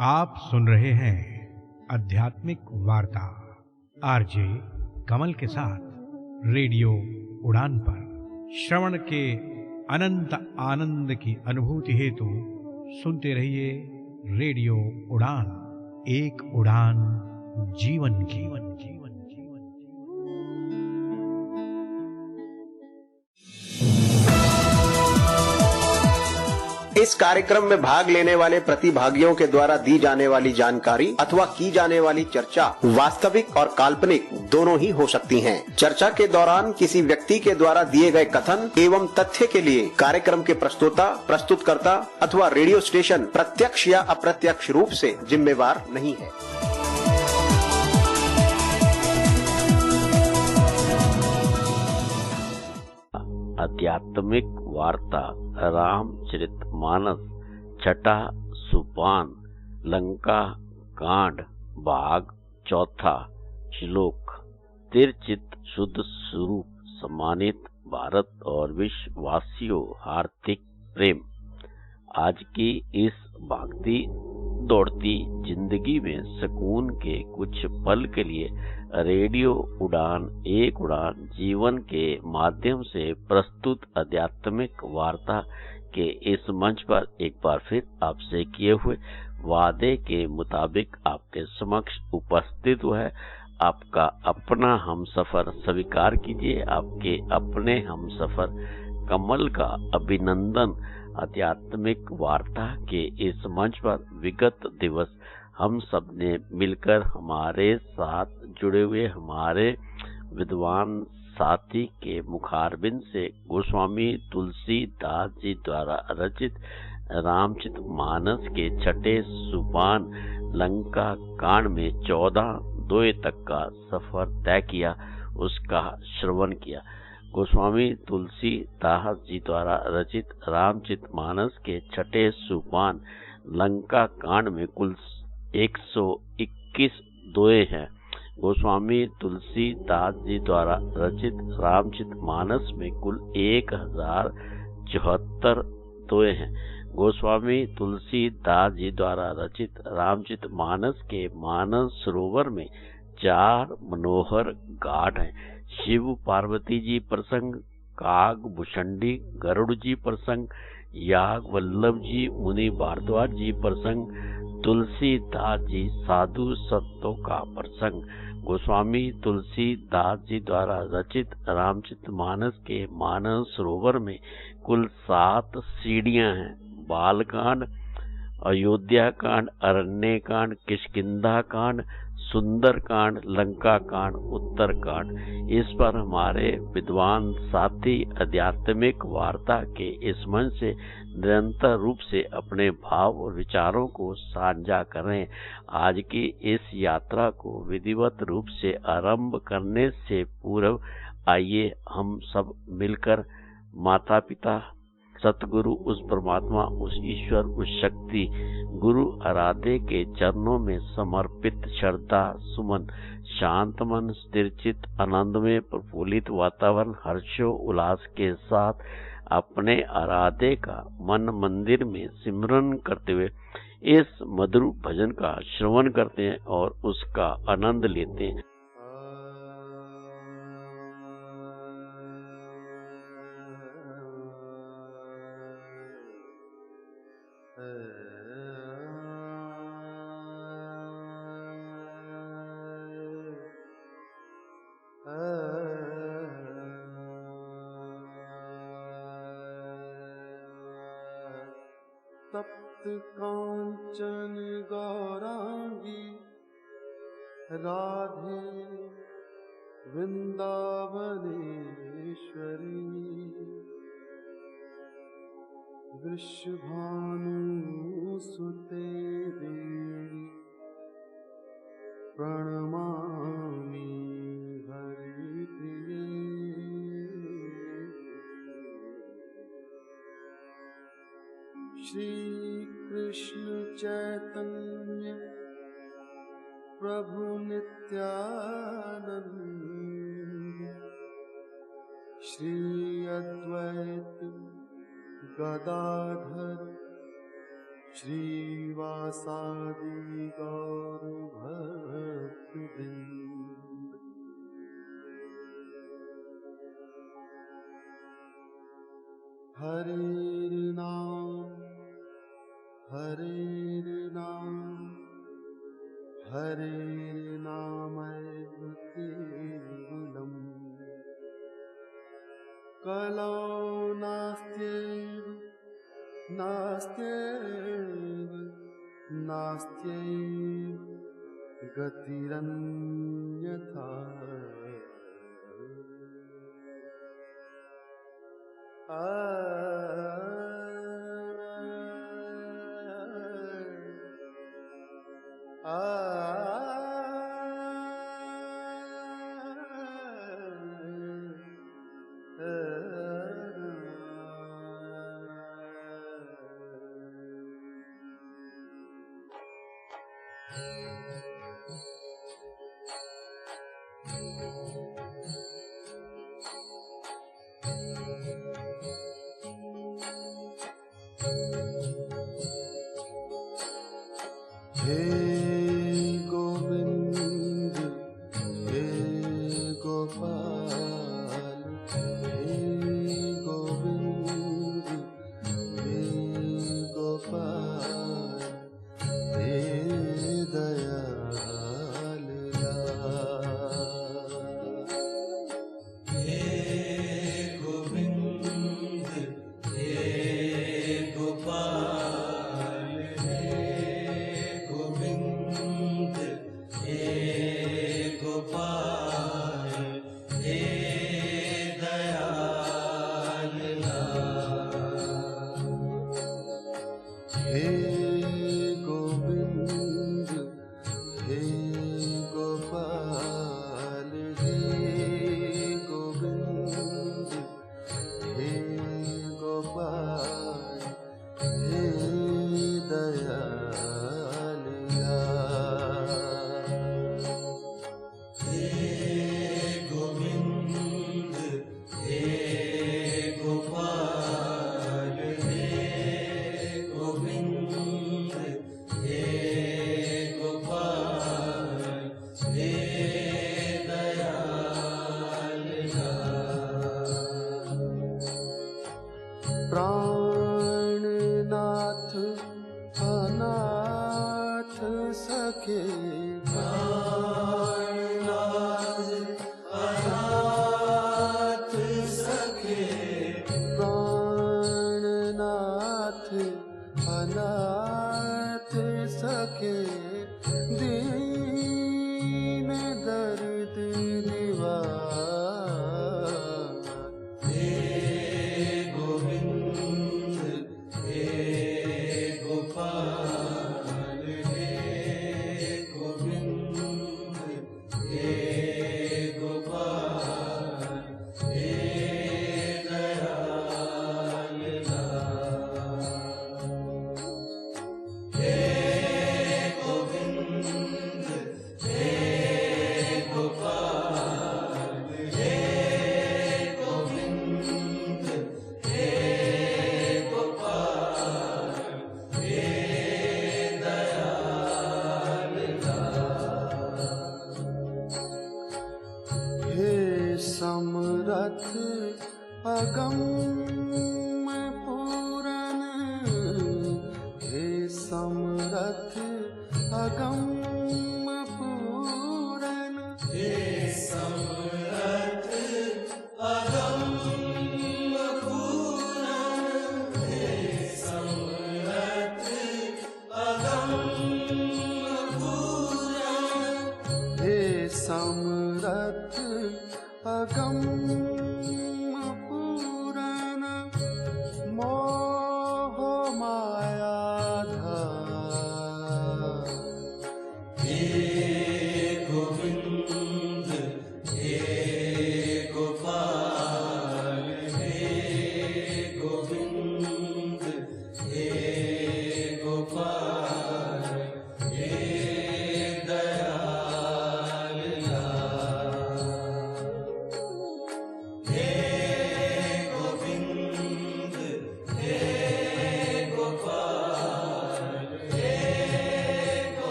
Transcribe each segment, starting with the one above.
आप सुन रहे हैं आध्यात्मिक वार्ता आरजे कमल के साथ रेडियो उड़ान पर। श्रवण के अनंत आनंद की अनुभूति हेतु सुनते रहिए रेडियो उड़ान। एक उड़ान जीवन की। इस कार्यक्रम में भाग लेने वाले प्रतिभागियों के द्वारा दी जाने वाली जानकारी अथवा की जाने वाली चर्चा वास्तविक और काल्पनिक दोनों ही हो सकती हैं। चर्चा के दौरान किसी व्यक्ति के द्वारा दिए गए कथन एवं तथ्य के लिए कार्यक्रम के प्रस्तोता, प्रस्तुतकर्ता अथवा रेडियो स्टेशन प्रत्यक्ष या अप्रत्यक्ष रूप से जिम्मेवार नहीं है। आध्यात्मिक वार्ता रामचरितमानस छठा सोपान लंका कांड भाग चौथा श्लोक। तिरचित शुद्ध स्वरूप सम्मानित भारत और विश्ववासियों हार्दिक प्रेम। आज की इस भागती दौड़ती जिंदगी में सुकून के कुछ पल के लिए रेडियो उड़ान एक उड़ान जीवन के माध्यम से प्रस्तुत आध्यात्मिक वार्ता के इस मंच पर एक बार फिर आपसे किए हुए वादे के मुताबिक आपके समक्ष उपस्थित हुआ है आपका अपना हमसफर। स्वीकार कीजिए आपके अपने हमसफर कमल का अभिनंदन। आध्यात्मिक वार्ता के इस मंच पर विगत दिवस हम सब ने मिलकर हमारे साथ जुड़े हुए हमारे विद्वान साथी के मुखारबिंद से गोस्वामी तुलसीदास जी द्वारा रचित रामचरितमानस के छठे सोपान लंका कांड में 14 तक का सफर तय किया, उसका श्रवण किया। गोस्वामी तुलसीदास जी द्वारा रचित रामचरितमानस के छठे सोपान लंका कांड में कुल 121 दोहे हैं। गोस्वामी तुलसीदास जी द्वारा रचित रामचरितमानस में कुल 1074 दोहे हैं। गोस्वामी तुलसीदास जी द्वारा रचित रामचरितमानस के मानस सरोवर में 4 मनोहर घाट हैं। शिव पार्वती जी प्रसंग, काग भुषंडी गरुड़ जी प्रसंग, याग वल्लभ जी मुनि भारद्वाज जी प्रसंग, तुलसीदास जी साधु संतों का प्रसंग। गोस्वामी तुलसीदास जी द्वारा रचित रामचरितमानस के मानस सरोवर में कुल 7 सीढ़ियां हैं। बालकांड, अयोध्या कांड, अरण्य कांड, किष्किंधा कांड, सुंदर कांड, लंका कांड, उत्तर कांड। इस पर हमारे विद्वान साथी आध्यात्मिक वार्ता के इस मंच से निरंतर रूप से अपने भाव और विचारों को साझा करें। आज की इस यात्रा को विधिवत रूप से आरंभ करने से पूर्व आइए हम सब मिलकर माता पिता, सतगुरु, उस परमात्मा, उस ईश्वर, उस शक्ति गुरु आराध्य के चरणों में समर्पित श्रद्धा सुमन, शांत मन, स्थिर चित्त, आनंदमय प्रफुल्लित वातावरण, हर्षो उल्लास के साथ अपने आराध्य का मन मंदिर में सिमरन करते हुए इस मधुर भजन का श्रवण करते हैं और उसका आनंद लेते हैं। तप्त कांचन गौरांगी राधे वृंदावनेश्वरी वृषभानु सुते देवी प्रणमामि हरिप्रिये। श्री कृष्ण चैतन्य प्रभु नित्यानंद श्री अद्वैत गदाधर श्रीवासादि गौर भक्तवृंद। हरे नाम हरे नामैव केवलम् कलौ नास्त्यैव गतिरन्यथा। हे गोविंद हे गोपाल, हे गोविंद हे गोपाल, हे दयाल हे गोविंद हे गोपाल, हे गोविंद हे गोपाल, हे गोविंद हे गोपाल, हे दयाल हे गोविंद हे गोपाल, हे गोविंद हे गोपाल, हे दयाल प्राणनाथ अनाथ सखे, प्राणनाथ अनाथ सखे, प्राणनाथ अनाथ सखे, दीन दर्द निवार। हे गोविंद हे गोपाल, हे गोविंद हे गोपाल, हे दयाल हे गोविंद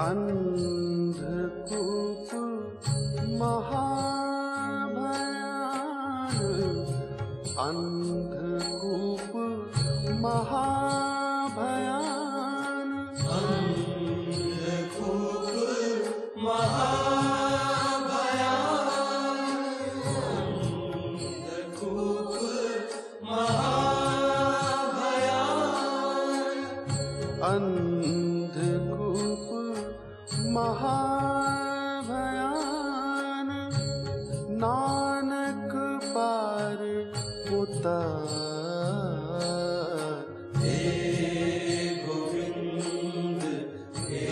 अंधकूप महाभयान, अंधकूप महाभयान, अंधकूप महाभयान, अंधकूप महाभयान, अंधकूप महाभयान, नानक पार उतार। हे गोविंद हे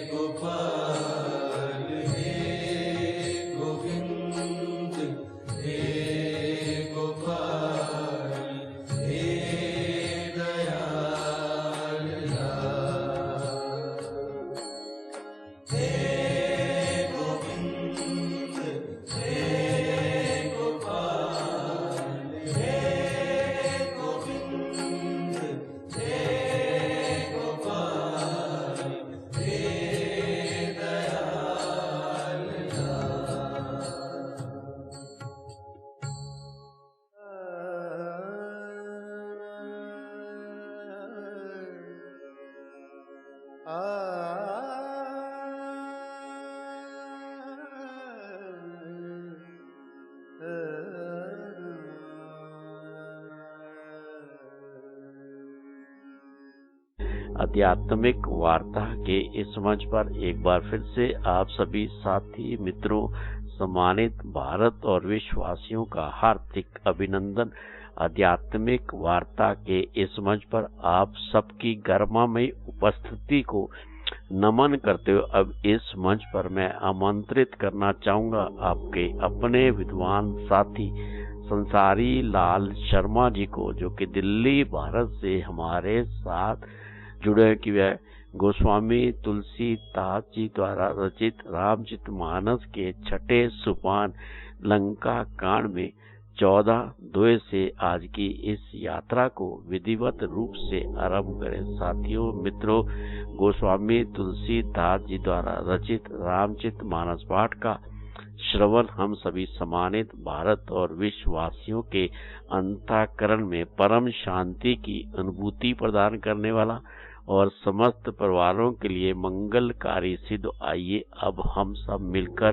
गोपाल, हे गोविंद हे गोपाल, हे दयाल हे गोविंद हे गोपाल, हे गोविंद हे गोपाल, हे दयाल आध्यात्मिक वार्ता के इस मंच पर एक बार फिर से आप सभी साथी मित्रों, सम्मानित भारत और विश्ववासियों का हार्दिक अभिनंदन। आध्यात्मिक वार्ता के इस मंच पर आप सबकी गरिमामय उपस्थिति को नमन करते हुए अब इस मंच पर मैं आमंत्रित करना चाहूंगा आपके अपने विद्वान साथी संसारी लाल शर्मा जी को, जो कि दिल्ली भारत से हमारे साथ जुड़े कि वह गोस्वामी तुलसीदास जी द्वारा रचित रामचरितमानस के छठे सोपान लंका कांड में 14 से आज की इस यात्रा को विधिवत रूप से आरंभ करें। साथियों मित्रों, गोस्वामी तुलसीदास जी द्वारा रचित रामचरितमानस पाठ का श्रवण हम सभी सम्मानित भारत और विश्ववासियों के अंतःकरण में परम शांति की अनुभूति प्रदान करने वाला और समस्त परिवारों के लिए मंगलकारी सिद्ध। आइए अब हम सब मिलकर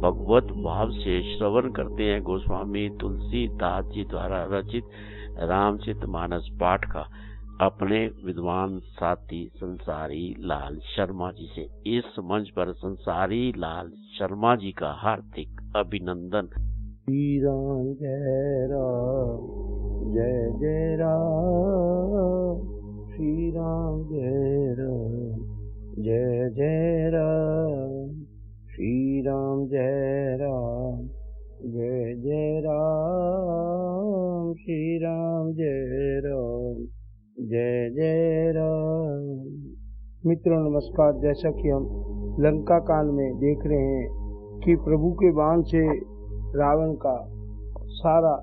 भगवत भाव से श्रवण करते हैं गोस्वामी तुलसीदास जी द्वारा रचित रामचरितमानस पाठ का अपने विद्वान साथी संसारी लाल शर्मा जी से। इस मंच पर संसारी लाल शर्मा जी का हार्दिक अभिनंदन। श्री राम जय राम जय जय राम, श्री राम जय राम जय जय राम, श्री राम जय राम जय जय राम, श्री राम जय राम जय जय राम। मित्रों नमस्कार। जैसा कि हम लंका कांड में देख रहे हैं कि प्रभु के बाण से रावण का सारा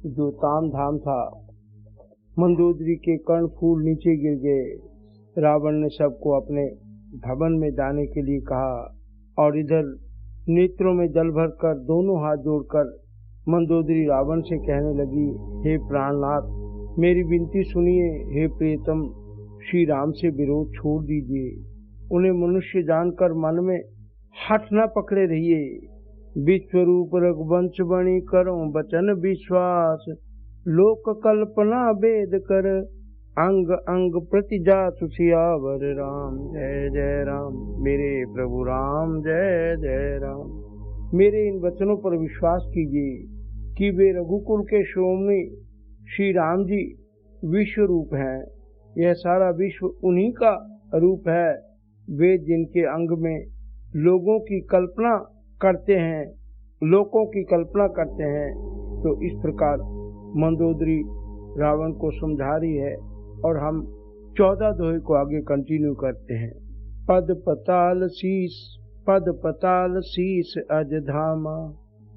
जो ताम धाम था, मंदोदरी के कर्णफूल नीचे गिर गए। रावण ने सबको अपने भवन में जाने के लिए कहा और इधर नेत्रों में जल भरकर दोनों हाथ जोड़कर मंदोदरी रावण से कहने लगी, हे प्राणनाथ मेरी विनती सुनिए, हे प्रियतम श्री राम से विरोध छोड़ दीजिए, उन्हें मनुष्य जानकर मन में हठ न पकड़े रहिए। विश्वरूप रघुवंश बणि करो वचन विश्वास, लोक कल्पना भेद कर अंग अंग प्रति जासु सियावर राम जय जय राम। मेरे प्रभु राम जय जय राम। मेरे इन वचनों पर विश्वास कीजिए कि वे रघुकुल के शिरोमणि श्री राम जी विश्व रूप हैं। यह सारा विश्व उन्हीं का रूप है। वे जिनके अंग में लोगों की कल्पना करते हैं, लोगों की कल्पना करते हैं। तो इस प्रकार मंदोदरी रावण को समझा रही है और हम 14 दोहे को आगे कंटिन्यू करते हैं। पद पताल शीस अज धामा,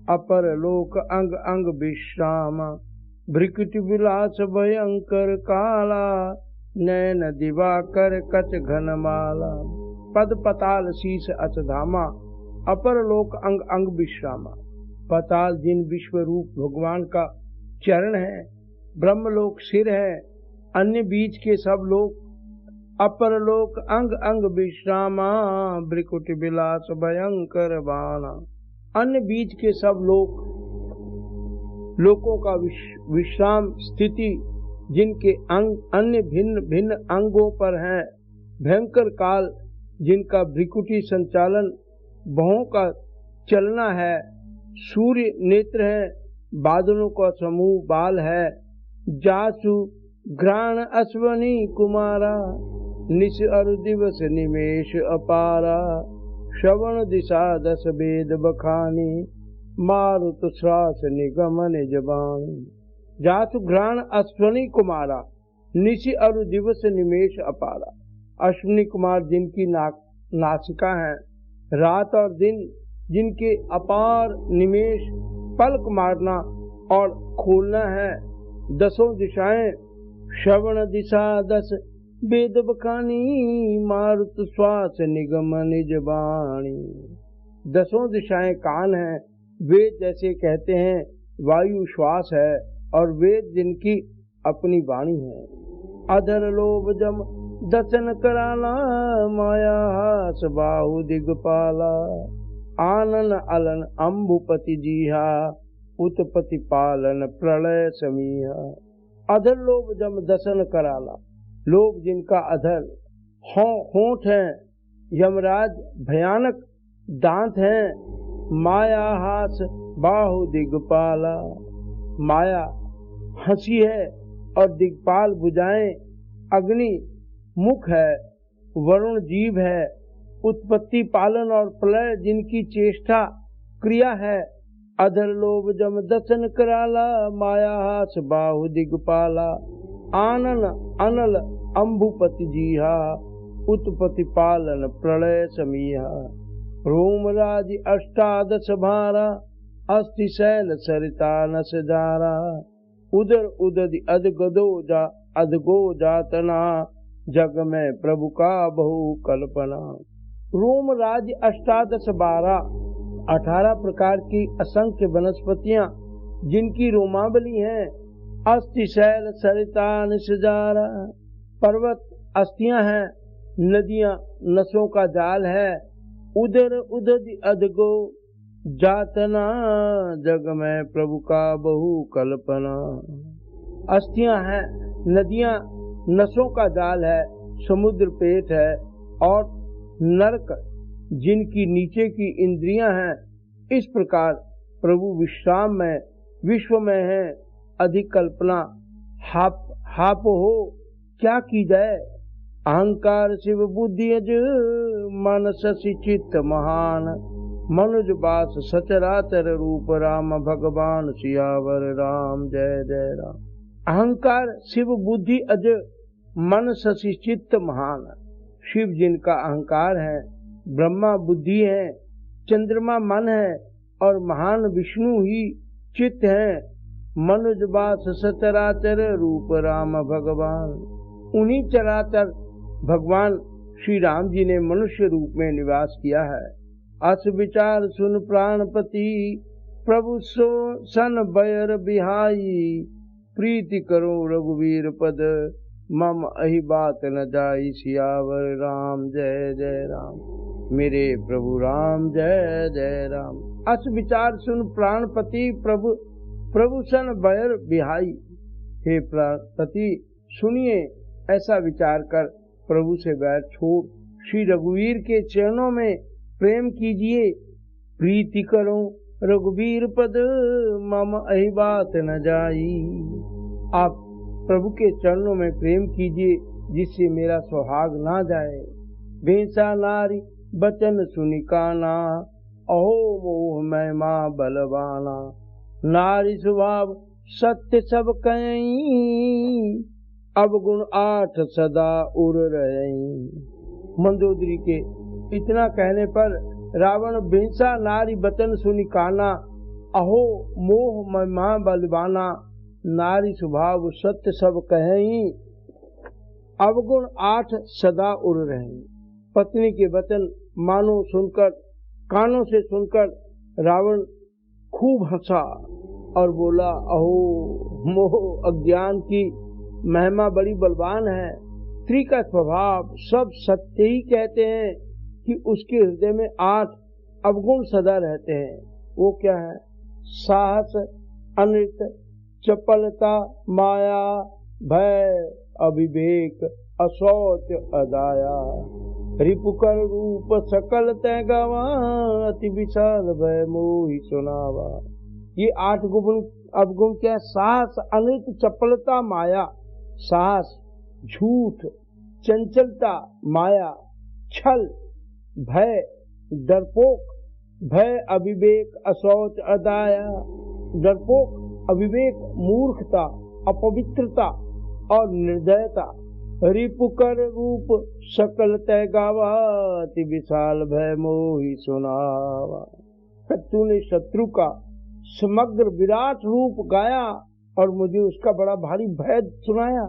अपर लोक अंग अंग विश्रामा, भ्रिकुट विलास भयंकर काला, नैन दिवाकर कच घनमाला। पद पताल शीस अचधामा, अपर लोक अंग अंग विश्रामा। पताल जिन विश्व रूप भगवान का चरण है, ब्रह्मलोक सिर है, अन्य बीच के सब लोक, अपर लोक अंग अंग विश्रामा, ब्रिकुट विलास भयंकर बाना। अन्य बीच के सब लोकों का विश्राम स्थिति जिनके अंग अन्य भिन्न भिन्न अंगों पर है, भयंकर काल जिनका भ्रिकुटी संचालन भवों का चलना है, सूर्य नेत्र है, बादलों का समूह बाल है, जासु घ्राण अश्वनी कुमारा, निश अरु दिवस निमेष अपारा, श्रवण दिशा दस वेद बखानी, मारुत श्वास निगमन जबानी। जासु घ्राण अश्वनी कुमारा, निशि अरु दिवस निमेष अपारा। अश्विनी कुमार जिनकी नासिका है, रात और दिन जिनके अपार निमेष पलक मारना और खोलना है, दसों दिशाएं श्रवण दिशा दस वेद बखानी, मारुत श्वास निगमन जबानी। दसों दिशाएं कान है, वेद जैसे कहते हैं वायु श्वास है, और वेद जिनकी अपनी वाणी है। अधर लोभ जम दसन कराला, माया हास बाहु दिगपाला, आनन अलन अम्बुपति जीहा, उत्पत्ति पालन प्रलय समीहा। अधर लोभ जम दसन कराला, लोभ जिनका अधर होंठ है, यमराज भयानक दांत हैं, माया हास बाहु दिगपाला, माया हंसी है और दिगपाल भुजाएं, अग्नि मुख है, वरुण जीव है, उत्पत्ति पालन और प्रलय जिनकी चेष्टा क्रिया है। अधर लोभ जम दसन कराला, माया हास बाहु दिगपाला, आनन अनल अम्बुपति जीहा, उत्पत्ति पालन प्रलय समीहा। रोमराज अष्टादश भारा, अस्थि शैल सरिता नस जारा, उदर उदधि अदगो जातना, जग में प्रभु का बहु कल्पना। रोमराज अष्टादश 18 प्रकार की असंख्य वनस्पतियां जिनकी रोमावली है, अस्थि शैल सरिता निसजारा, पर्वत अस्थियां हैं, नदियां नसों का जाल है, उदर उदधि अदगो जातना, जग में प्रभु का बहु कल्पना। अस्थियां हैं, नदियां नसों का जाल है, समुद्र पेट है, और नरक जिनकी नीचे की इंद्रियां हैं। इस प्रकार प्रभु विश्राम में विश्व में है, अधिक कल्पना हाप हो क्या की जाए। अहंकार शिव बुद्धि अज, मन शशि चित्त महान, मनुज बास सचराचर रूप, राम भगवान सियावर राम जय जय राम। अहंकार शिव बुद्धि अज, मन शशि चित्त महान। शिव जिनका अहंकार है, ब्रह्मा बुद्धि है, चंद्रमा मन है, और महान विष्णु ही चित्त है। मनुज बास सचराचर रूप, राम भगवान। उन्हीं चराचर भगवान श्री राम जी ने मनुष्य रूप में निवास किया है। अस विचार सुन प्राणपति, प्रभु सो सन बैर बिहाई, प्रीति करो रघुवीर पद, मम अहि बात न जाई, सियावर राम जय जय राम। मेरे प्रभु राम जय जय राम। अस विचार सुन प्राणपति, प्रभु सन बैर बिहाई। हे प्राणपति सुनिए, ऐसा विचार कर प्रभु से बैर छोड़ श्री रघुवीर के चरणों में प्रेम कीजिए। प्रीति करो रघुवीर पद, मम अहि बात न जाई। आप प्रभु के चरणों में प्रेम कीजिए, जिससे मेरा सुहाग ना जाए। भेंसा नारी बचन सुनिकाना, अहो मोह महिमा बलवाना। नारी स्वभाव सत्य सब कहीं, अवगुण 8 सदा उर रही। मंदोदरी के इतना कहने पर रावण भेंसा नारी बचन सुनिकाना, अहो मोह महिमा बलवाना। नारी स्वभाव सत्य सब कहीं, अवगुण 8 सदा उर रहे। पत्नी के वचन मानो सुनकर, कानों से सुनकर रावण खूब हंसा और बोला, अहो मोह अज्ञान की महिमा बड़ी बलवान है। स्त्री का स्वभाव सब सत्य ही कहते हैं कि उसके हृदय में 8 अवगुण सदा रहते हैं। वो क्या है? साहस, अनृत, चपलता, माया, भय, अविवेक, अशौच, अदाया, रिपुकर रूप सकल तय गवा, अति विशाल भय मोहि सुनावा। ये 8 अवगुण क्या है? साहस, अनृत, चपलता, माया। साहस झूठ, चंचलता माया, छल, भय डरपोक, भय अविवेक, अशौच, अदाया। डरपोक, अविवेक, मूर्खता, अपवित्रता और निर्दयता। रिपुकर रूप सकल तय गावा, अति विशाल भय मोहि सुनावा। तूने शत्रु का समग्र विराट रूप गाया और मुझे उसका बड़ा भारी भय सुनाया।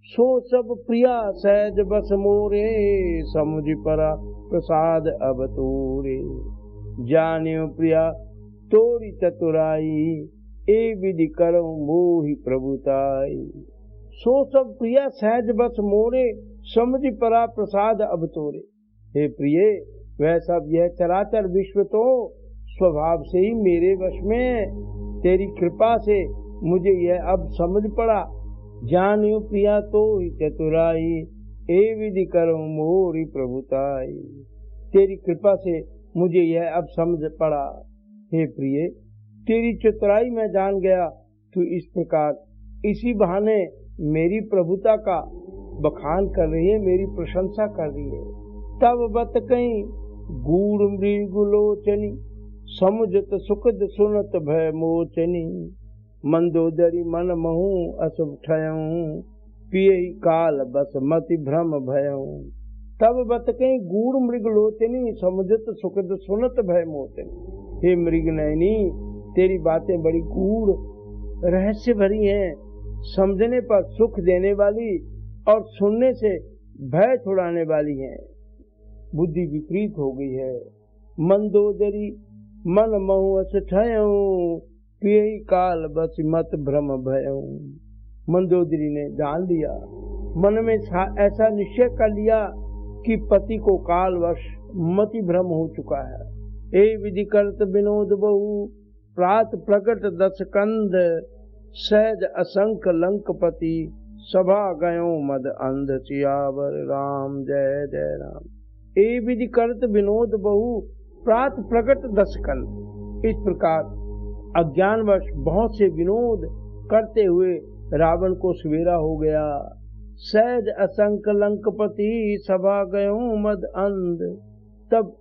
सो सब प्रिया सहज बस मोरे, समुझ परा प्रसाद अब तोरे। जानियो प्रिया तोरी चतुराई, ए विधि करो मोहि प्रभुताई। सो सब प्रिया सहज बस मोरे, समझ परा प्रसाद अब तोरे। हे प्रिय, वह सब यह चराचर विश्व तो स्वभाव से ही मेरे वश में, तेरी कृपा से मुझे यह अब समझ पड़ा। जानियो प्रिया तो ही चतुराई, ए विधि करो मोरी प्रभुताई। तेरी कृपा से मुझे यह अब समझ पड़ा। हे प्रिय, तेरी चतुराई मैं जान गया। तू इस प्रकार इसी बहाने मेरी प्रभुता का बखान कर रही है, मेरी प्रशंसा कर रही है। तब बत कहीं गूढ़ मृगलोचनी, समुझत सुखद सुनत भय मोचनी। मंदोदरी मन महू अशुभ ठयऊं, पिए काल बस मति भ्रम भयऊं। तब बत कहीं गूढ़ मृगलोचनी, समुझत सुखद सुनत भय मोचनी। हे मृग नयनी, तेरी बातें बड़ी गूढ़ रहस्य भरी हैं, समझने पर सुख देने वाली और सुनने से भय छुड़ाने वाली हैं। बुद्धि विपरीत हो गई है। मंदोदरी मन महु अस ठयऊं, पिए काल बस मत भ्रम भयऊं। मंदोदरी ने जान लिया, मन में ऐसा निश्चय कर लिया कि पति को कालवश मति भ्रम हो चुका है। ए विधि करत विनोद बहु, प्रात प्रकट 10 कंद। सहज असंख लंकपति, सभा गयो मद अंध। सियावर राम जय जय राम। ए विधि करत विनोद बहु, प्रात प्रकट 10 कंद। इस प्रकार अज्ञानवश बहुत से विनोद करते हुए रावण को सवेरा हो गया। सहज असंख लंकपति, सभा गयो मद अंध। तब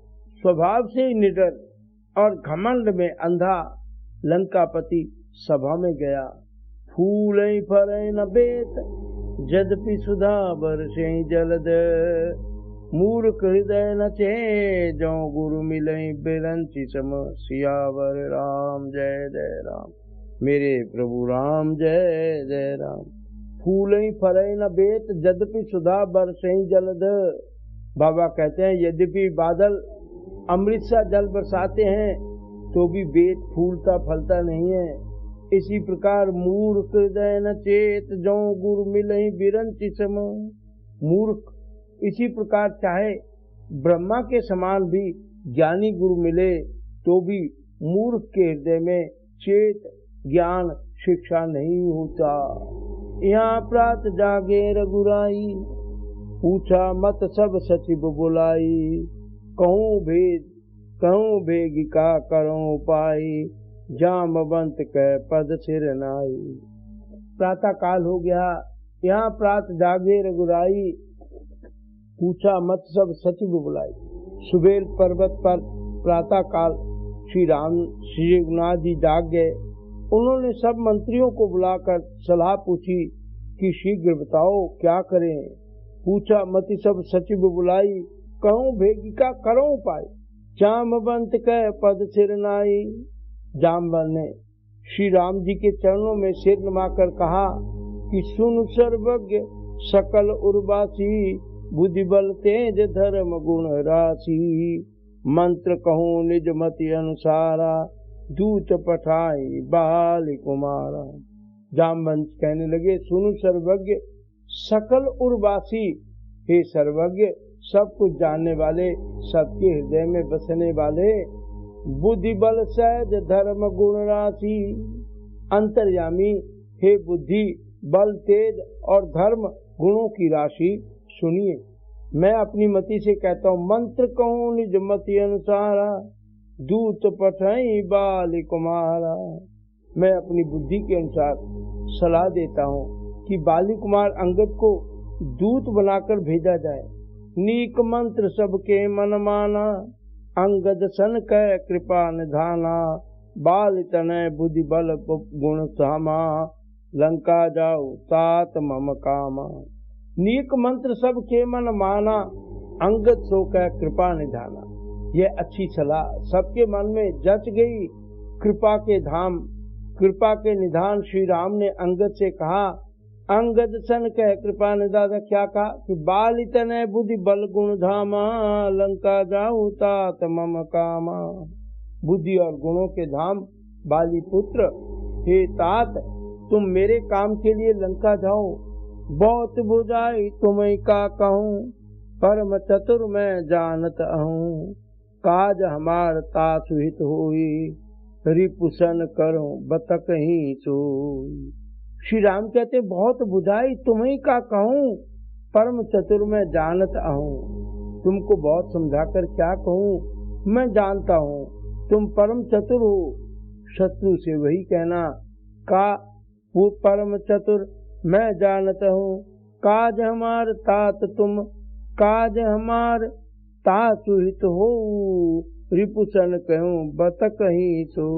स्वभाव से निडर और घमंड में अंधा लंकापति सभा में गया। फूल फरे न बेत, यद्यपि सुधा बरसे जलद। मूर्ख हृदय न चे, जो गुरु मिले बिरंची सम। सियावर राम जय जय राम। मेरे प्रभु राम जय जय राम। फूल फरे न बेत, यद्यपि सुधा बरसे जलद। बाबा कहते हैं यद्यपि बादल अमृत सा जल बरसाते हैं तो भी बेत फूलता फलता नहीं है। इसी प्रकार मूर्ख हृदय न चेत, जो गुरु मिले बिरंची सम। मूर्ख इसी प्रकार चाहे ब्रह्मा के समान भी ज्ञानी गुरु मिले तो भी मूर्ख के हृदय में चेत ज्ञान शिक्षा नहीं होता। यहाँ प्रात जागे रघुराई, पूछा मत सब सचिव बुलाई। कहूँ भेगिका करो उपाय, जामवंत कह पद सिर नाई। प्रातः काल हो गया, यहाँ प्रात जागे रघुराई, पूछा मत सब सचिव बुलाई। सुबेल पर्वत पर प्रातः काल श्री रघुनाथ जी जाग गए। उन्होंने सब मंत्रियों को बुलाकर सलाह पूछी कि शीघ्र बताओ क्या करें। पूछा मति सब सचिव बुलाई, कहूँ भेगिका करो उपाय। जामवंत कह पद सिर नाई। जामवंत ने श्री राम जी के चरणों में सिर नमाकर कहा कि सुन सर्वज्ञ सकल उर्वासी, बुद्धि बल तेज धर्म गुण राशि, मंत्र कहूँ निज मति अनुसारा, दूत पठाई बाल कुमारा। जामवंत कहने लगे, सुनु सर्वज्ञ सकल उर्वासी, हे सर्वज्ञ सब कुछ जानने वाले, सबके हृदय में बसने वाले, बुद्धि बल सहज धर्म गुण राशि, अंतर्यामी हे बुद्धि बल तेज और धर्म गुणों की राशि सुनिए। मैं अपनी मति से कहता हूँ, मंत्र कहूँ निज मति अनुसारा, दूत पठाई बाल कुमारा। मैं अपनी बुद्धि के अनुसार सलाह देता हूँ कि बाली कुमार अंगद को दूत बनाकर भेजा जाए। नीक मंत्र सबके मन माना, अंगद सन कह कृपा निधाना, बाल तनय बुद्धि बल गुण सामा, लंका जाओ तात मम कामा। नीक मंत्र सबके मन माना, अंगद सो कह कृपा निधाना। यह अच्छी सलाह सबके मन में जच गई। कृपा के धाम, कृपा के निधान श्री राम ने अंगद से कहा। अंगद सन कह कृपा निधान क्या कहा कि बाल तनय बुद्धि बल गुण धामा, लंका जाऊं तात मम कामा। बुद्धि और गुणों के धाम बाली पुत्र, हे तात तुम मेरे काम के लिए लंका जाओ। बहुत बुझाई तुम्हें का कहूँ, परम चतुर मैं जानत हूँ, काज हमार तासुहित होई, रिपुसन करो बतक ही सोई। श्री राम कहते बहुत बुझाई तुम्हें का कहूँ, परम चतुर मैं जानत हूँ। तुमको बहुत समझाकर क्या कहूँ, मैं जानता हूँ तुम परम चतुर हो। शत्रु से वही कहना का वो परम चतुर मैं जानत हूँ, काज हमार तात तुम, काज हमार तासुहित हो, रिपुसन कहूँ बतक ही सो।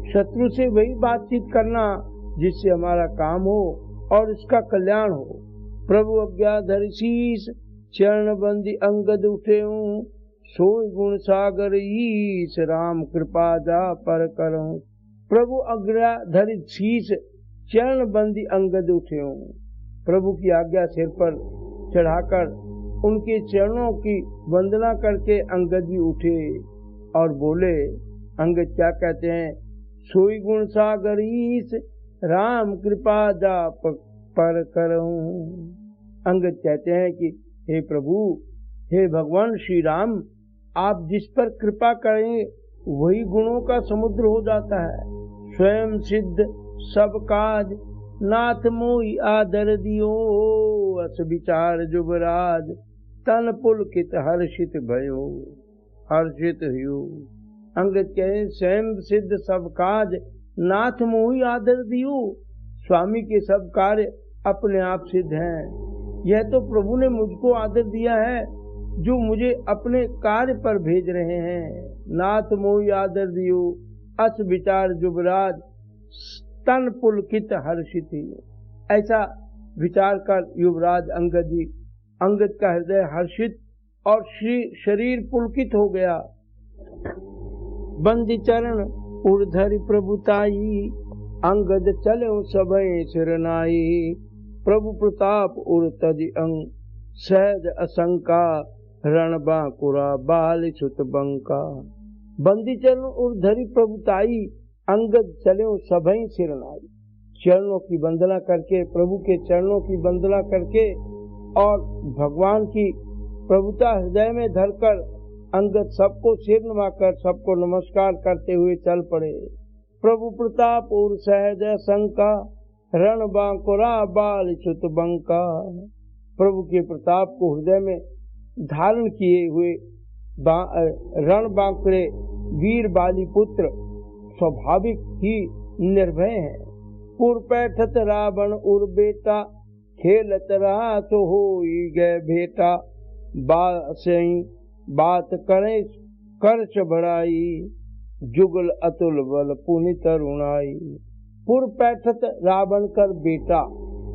शत्रु से वही बातचीत करना जिससे हमारा काम हो और इसका कल्याण हो। प्रभु आज्ञाधर शीस, चरण बंदी अंगद उठे हूँ, सोई गुण सागर ईश, राम कृपा जा पर करूँ। प्रभु आज्ञाधर शीस, चरण बंदी अंगद उठे हूँ। प्रभु की आज्ञा सिर पर चढ़ाकर उनके चरणों की वंदना करके अंगद जी उठे और बोले। अंगद क्या कहते हैं, सोई गुण सागर ईश, राम कृपा जा पर करूं। अंगद कहते हैं कि हे प्रभु, हे भगवान श्री राम, आप जिस पर कृपा करें वही गुणों का समुद्र हो जाता है। स्वयं सिद्ध सब काज, नाथ मोहि आदर दियो, अस विचार जुबराज, तन पुलकित हर्षित भयो, हर्षित हुयो। अंगद कहे स्वयं सिद्ध सब काज, नाथ मोहि आदर दियो। स्वामी के सब कार्य अपने आप सिद्ध हैं। यह तो प्रभु ने मुझको आदर दिया है जो मुझे अपने कार्य पर भेज रहे हैं। नाथ मोहि आदर दियो, अस विचार जुबराज, तन पुलकित हर्षित। ऐसा विचार कर युवराज अंगद जी, अंगद का हृदय हर्षित और शरीर पुलकित हो गया। बंदी चरण उर्धरि प्रभुताई, अंगद चले सबय सिरनाई। प्रभु प्रताप उर तज अंग, सहज असंका, रण बांकुरा बाल सुत बंका। बंदी चरण उर्धरि प्रभुताई, अंगद चले सबय सिरनाई। चरणों की वंदना करके, प्रभु के चरणों की वंदना करके और भगवान की प्रभुता हृदय में धरकर अंगद सबको सिर नवाकर सबको नमस्कार करते हुए चल पड़े। प्रभु प्रताप और सहज शंका, रण बांकुरा बाल सुत बंका। प्रभु के प्रताप को हृदय में धारण किए हुए रण बांकुरे वीर बाली पुत्र स्वाभाविक ही निर्भय हैं। पुर पैठत रावण उर बेटा, खेलत रहा तो होई गए भेटा। बात करे कर्ष बढ़ाई, जुगल अतुल बल पुनि तरुणाई। पुर पैठत रावण कर बेटा,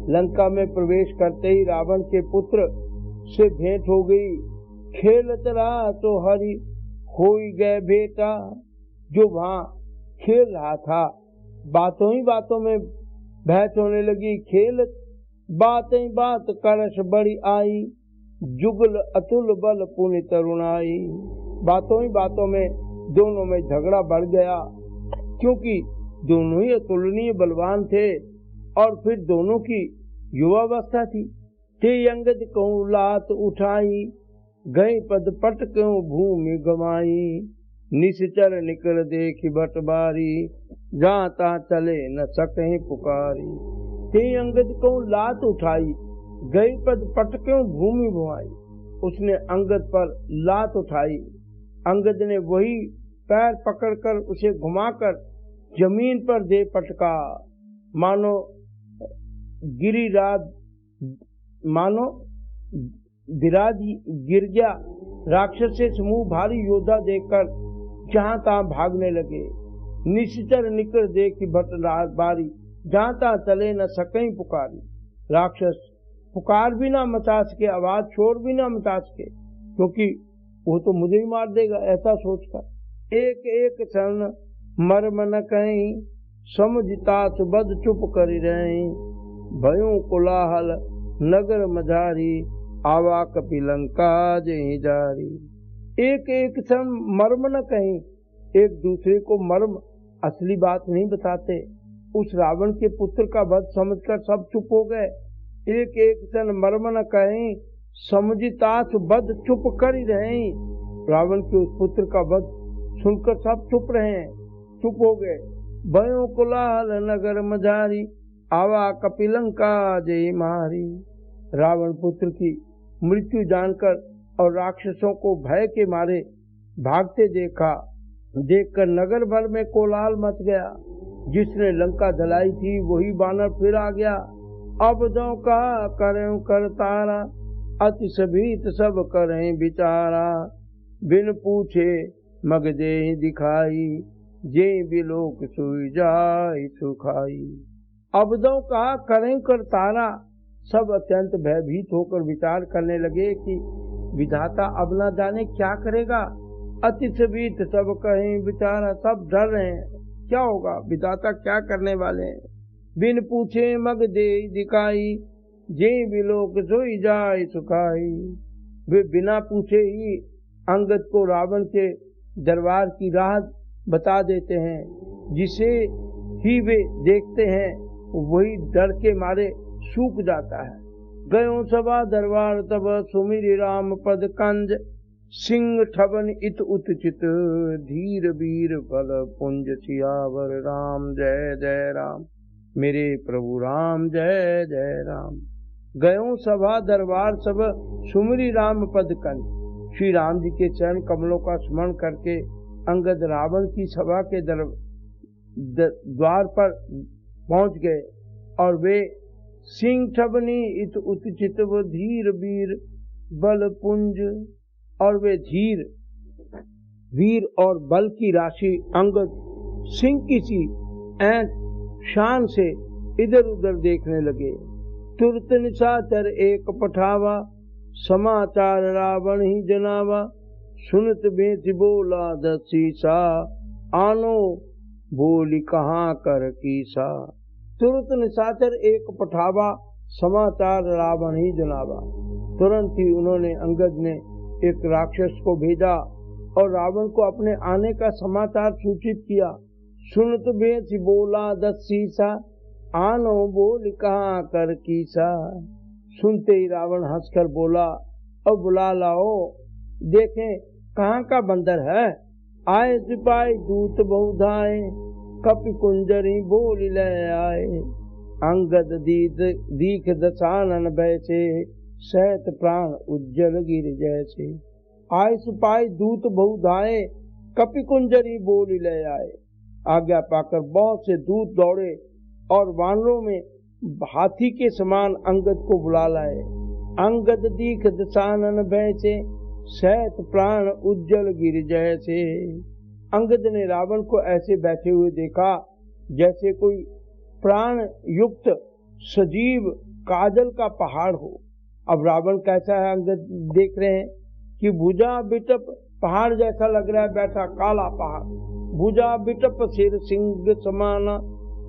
लंका में प्रवेश करते ही रावण के पुत्र से भेंट हो गई। खेलत रहा तो हरि होई गए बेटा, जो वहाँ खेल रहा था बातों ही बातों में बहस होने लगी। खेल बात ही बात करश बड़ी आई, जुगल अतुल बल पुनि तरुणाई। बातों ही बातों में दोनों में झगड़ा बढ़ गया, क्योंकि दोनों ही अतुलनीय बलवान थे और फिर दोनों की युवावस्था थी। ते अंगद कहूँ लात उठाई, गए पद पट कहूँ भूमि गमाई। निश्चर निकल देखी बटबारी, जहाँ तहाँ चले न सके पुकारी। ते अंगद कहूँ लात उठाई, गई पद पट क्यों भूमि भुआई। उसने अंगद पर लात उठाई, अंगद ने वही पैर पकड़कर उसे घुमाकर जमीन पर दे पटका, मानो गिरिराज मानो विराज गिर गया। राक्षस से समूह भारी योद्धा देखकर जहां तहां भागने लगे। निश्चर निकल देखी भट बारी, जहां तहां चले न सके पुकारी। राक्षस पुकार भी ना मचा सके, आवाज शोर भी ना मचा सके, क्योंकि वो तो मुझे ही मार देगा, ऐसा सोचकर एक एक क्षण मर्म न कहीं, समझता बद चुप कर रहे। भयों कोलाहल नगर मझारी, आवा कपिलंका जही जारी। एक एक क्षण मर्म न कहीं, एक दूसरे को मर्म असली बात नहीं बताते। उस रावण के पुत्र का वध समझकर सब चुप हो गए। एक एक क्षण मर्म न कहीं, समझिताथ बद चुप कर ही रहे। रावण के उस पुत्र का वध सुनकर सब चुप रहे, चुप हो गए। भयों कोलाहल नगर मझारी, आवा कपिलंका जय मारी। रावण पुत्र की मृत्यु जानकर और राक्षसों को भय के मारे भागते देखकर नगर भर में कोलाहल मच गया। जिसने लंका जलाई थी वही बानर फिर आ गया। अब जो कहा करें कर तारा, अति सभीत सब करें बिचारा। बिन पूछे मग दे दिखाई, जे बिलोक सुई जाय सुखाई। अब जो कहा करें कर तारा, सब अत्यंत भयभीत होकर विचार करने लगे कि विधाता अब न जाने क्या करेगा। अति सभीत सब कहें बिचारा, सब डर रहे हैं क्या होगा, विधाता क्या करने वाले हैं। बिन पूछे मग दे दिखाई, जे बिलोक सोई जाय सुखाई। वे बिना पूछे ही अंगद को रावण के दरबार की राह बता देते हैं। जिसे ही वे देखते हैं वही डर के मारे सूख जाता है। गयो सभा दरबार तब, सुमिरि राम पद कंज। सिंह ठबन इत उतचित, धीर वीर बल पुंज सियावर। राम जय जय राम, मेरे प्रभु राम जय जय राम। गयो सभा दरबार सब, सुमिरि राम पद कंज। श्री राम जी के चरण कमलों का स्मरण करके अंगद रावण की सभा के द्वार पर पहुंच गए और वे सिंह ठबनी इत उतचित, वो धीर वीर बल पुंज। और वे धीर वीर और बल की राशि अंगद सिंह की सी ऐंठ शान से इधर उधर देखने लगे। तुरत निशाचर एक पठावा, समाचार रावण ही जनावा। सुनत बेच बोला दसीसा, आनो बोली कहाँ कर कीसा। तुरंत निशाचर एक पठावा, समाचार रावण ही जनावा। तुरंत ही उन्होंने अंगद ने एक राक्षस को भेजा और रावण को अपने आने का समाचार सूचित किया। सुनत बेच बोला दसीसा, आनो बोल कहाँ कर कीसा। सुनते ही रावण हंसकर बोला, और बुला लाओ, देखें कहाँ का बंदर है। आए सिपाही दूत बहुधाए, कपि कुंजरी बोल ले आए। अंगद दीख दशानन बैसे, सहत प्राण उज्जवल गिर जैसे। आए सिपाही दूत बहुधाए, कपि कुंजरी बोल ले आए। आज्ञा पाकर बहुत से दूत दौड़े और वानरों में हाथी के समान अंगद को बुला लाए। अंगद दीख दशानन बैसे, सहत प्राण उज्जवल गिर जैसे। अंगद ने रावण को ऐसे बैठे हुए देखा जैसे कोई प्राण युक्त सजीव काजल का पहाड़ हो। अब रावण कैसा है अंगद देख रहे हैं कि भुजा बिटप पहाड़ जैसा लग रहा है बैठा, काला पहाड़। भुजा बिटप सिर सिंह समाना,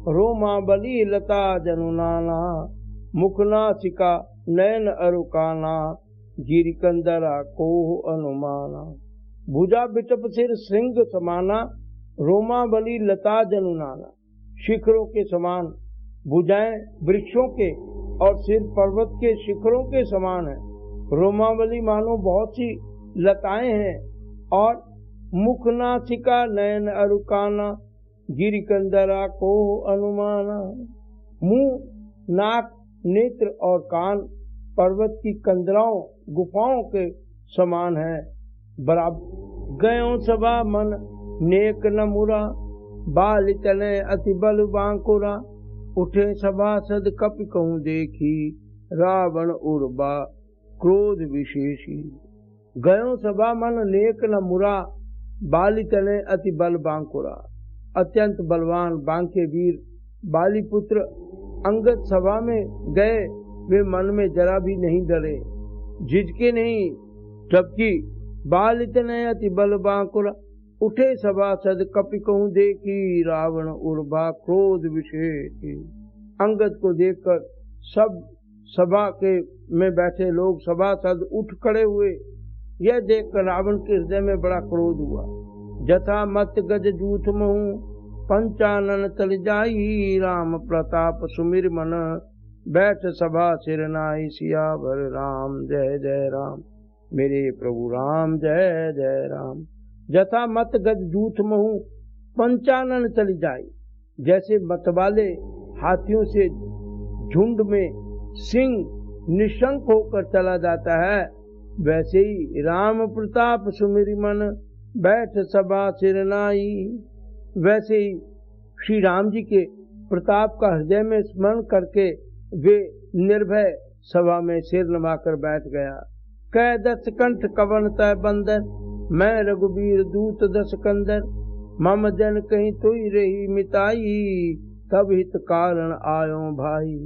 रोमा बली लता जनुनाना। मुख नासिका नयन अरुकाना, गिरिकंदरा कोह अनुमाना। भुजा बिटप सिर सिंह समाना, रोमावली लता जनुनाना। शिखरों के समान भुजाएं वृक्षों के और सिर पर्वत के शिखरों के समान है। रोमावली मानो बहुत सी लताएं हैं और मुख नासिका नयन अरुकाना, गिरिकंदरा को अनुमाना। मुंह, नाक, नेत्र और कान पर्वत की कंदराओं गुफाओं के समान है। बराबर गयो सभा मन नेक न मुरा, बाल तने अति बल बांकुरा। उठे सभासद कपि कहूँ देखी, रावण उर्बा क्रोध विशेषी। गयो सभा मन नेक न मुरा, बाली तने अति बल बांकुरा। अत्यंत बलवान बांके वीर बाली पुत्र अंगद सभा में गए, वे मन में जरा भी नहीं डरे, झिझके नहीं, जबकि बाल इतने अति बल बांकुरा। उठे सभासद कपि कहूँ देखी, रावण उर्बा क्रोध विशेष। अंगद को देखकर सब सभा के में बैठे लोग सभासद उठ खड़े हुए। यह देखकर रावण के हृदय में बड़ा क्रोध हुआ। जथा मत गज जूथ महू, पंचानन तल जाई। राम प्रताप सुमिर मन, बैठ सभा सिर नाई। सियावर राम जय जय राम, मेरे प्रभु राम जय जय राम। जथा मत गज जूथ महू, पंचानन चली जाई। जैसे मतवाले हाथियों से झुंड में सिंह निशंक होकर चला जाता है, वैसे ही राम प्रताप सुमिर मन, बैठ सभा सिर नाई। वैसे ही श्री राम जी के प्रताप का हृदय में स्मरण करके वे निर्भय सभा में सिर नवाकर बैठ गया। कह दस कंठ कवन तय बंदर, मैं रघुबीर दूत दस कंदर। मम जन कहीं तुई रही मिताई, तब हित कारण आयो भाई।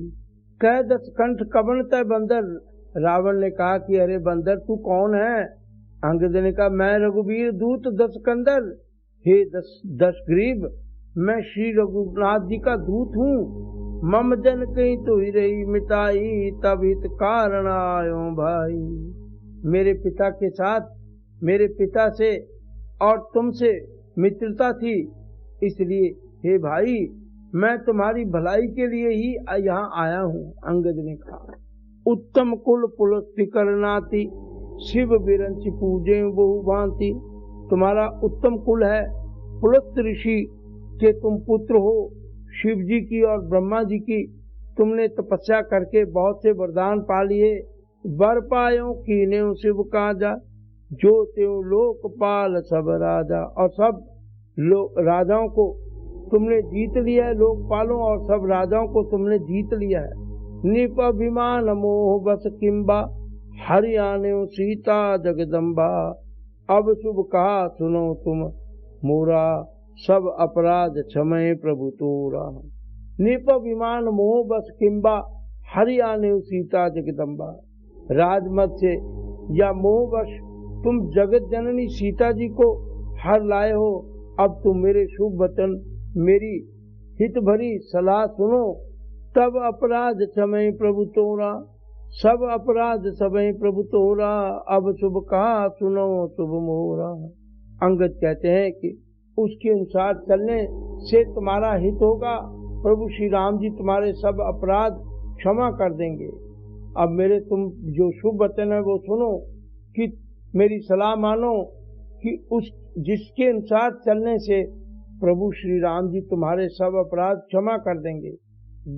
कह दस कंठ कवन तय बंदर। रावण ने कहा कि अरे बंदर तू कौन है? अंगद ने कहा मैं रघुबीर दूत दस कंदर। हे दस ग्रीव, मैं श्री रघुनाथ जी का दूत हूँ। मम जन कहीं तो ही रही मिताई, तब हित कारण आयो भाई। मेरे पिता के साथ, मेरे पिता से और तुमसे मित्रता थी, इसलिए हे भाई मैं तुम्हारी भलाई के लिए ही यहाँ आया हूँ। अंगद ने कहा उत्तम कुल पुलस्ति करनाती, शिव बिरंची पूजे बहु भांति। तुम्हारा उत्तम कुल है, पुलस्त ऋषि के तुम पुत्र हो। शिव जी की और ब्रह्मा जी की तुमने तपस्या करके बहुत से वरदान पा लिए। वर पायो कीने शिव काजा, जो त्यों लोकपाल सब राजा। और सब राजाओं को तुमने जीत लिया है, लोकपालों और सब राजाओं को तुमने जीत लिया है। निप अभिमान मोह बस किम्बा, हरियाणे सीता जगदम्बा। अब शुभ कहा सुनो तुम मोरा, सब अपराध क्षमय प्रभु तोरा। निप अभिमान मोह बस किम्बा, हरियाणे सीता जगदम्बा। राजमत से या मोहवश तुम जगत जननी सीता जी को हर लाए हो। अब तुम मेरे शुभ वचन, मेरी हित भरी सलाह सुनो, तब अपराध क्षमय प्रभु तोरा। सब अपराध समय प्रभु तोरा, अब शुभ कहा सुनो शुभ मोरा। अंगद कहते हैं कि उसके अनुसार चलने से तुम्हारा हित होगा। प्रभु श्री राम जी तुम्हारे सब अपराध क्षमा कर देंगे। अब मेरे तुम जो शुभ वचन है वो सुनो, कि मेरी सलाह मानो, कि उस जिसके अनुसार चलने से प्रभु श्री राम जी तुम्हारे सब अपराध क्षमा कर देंगे।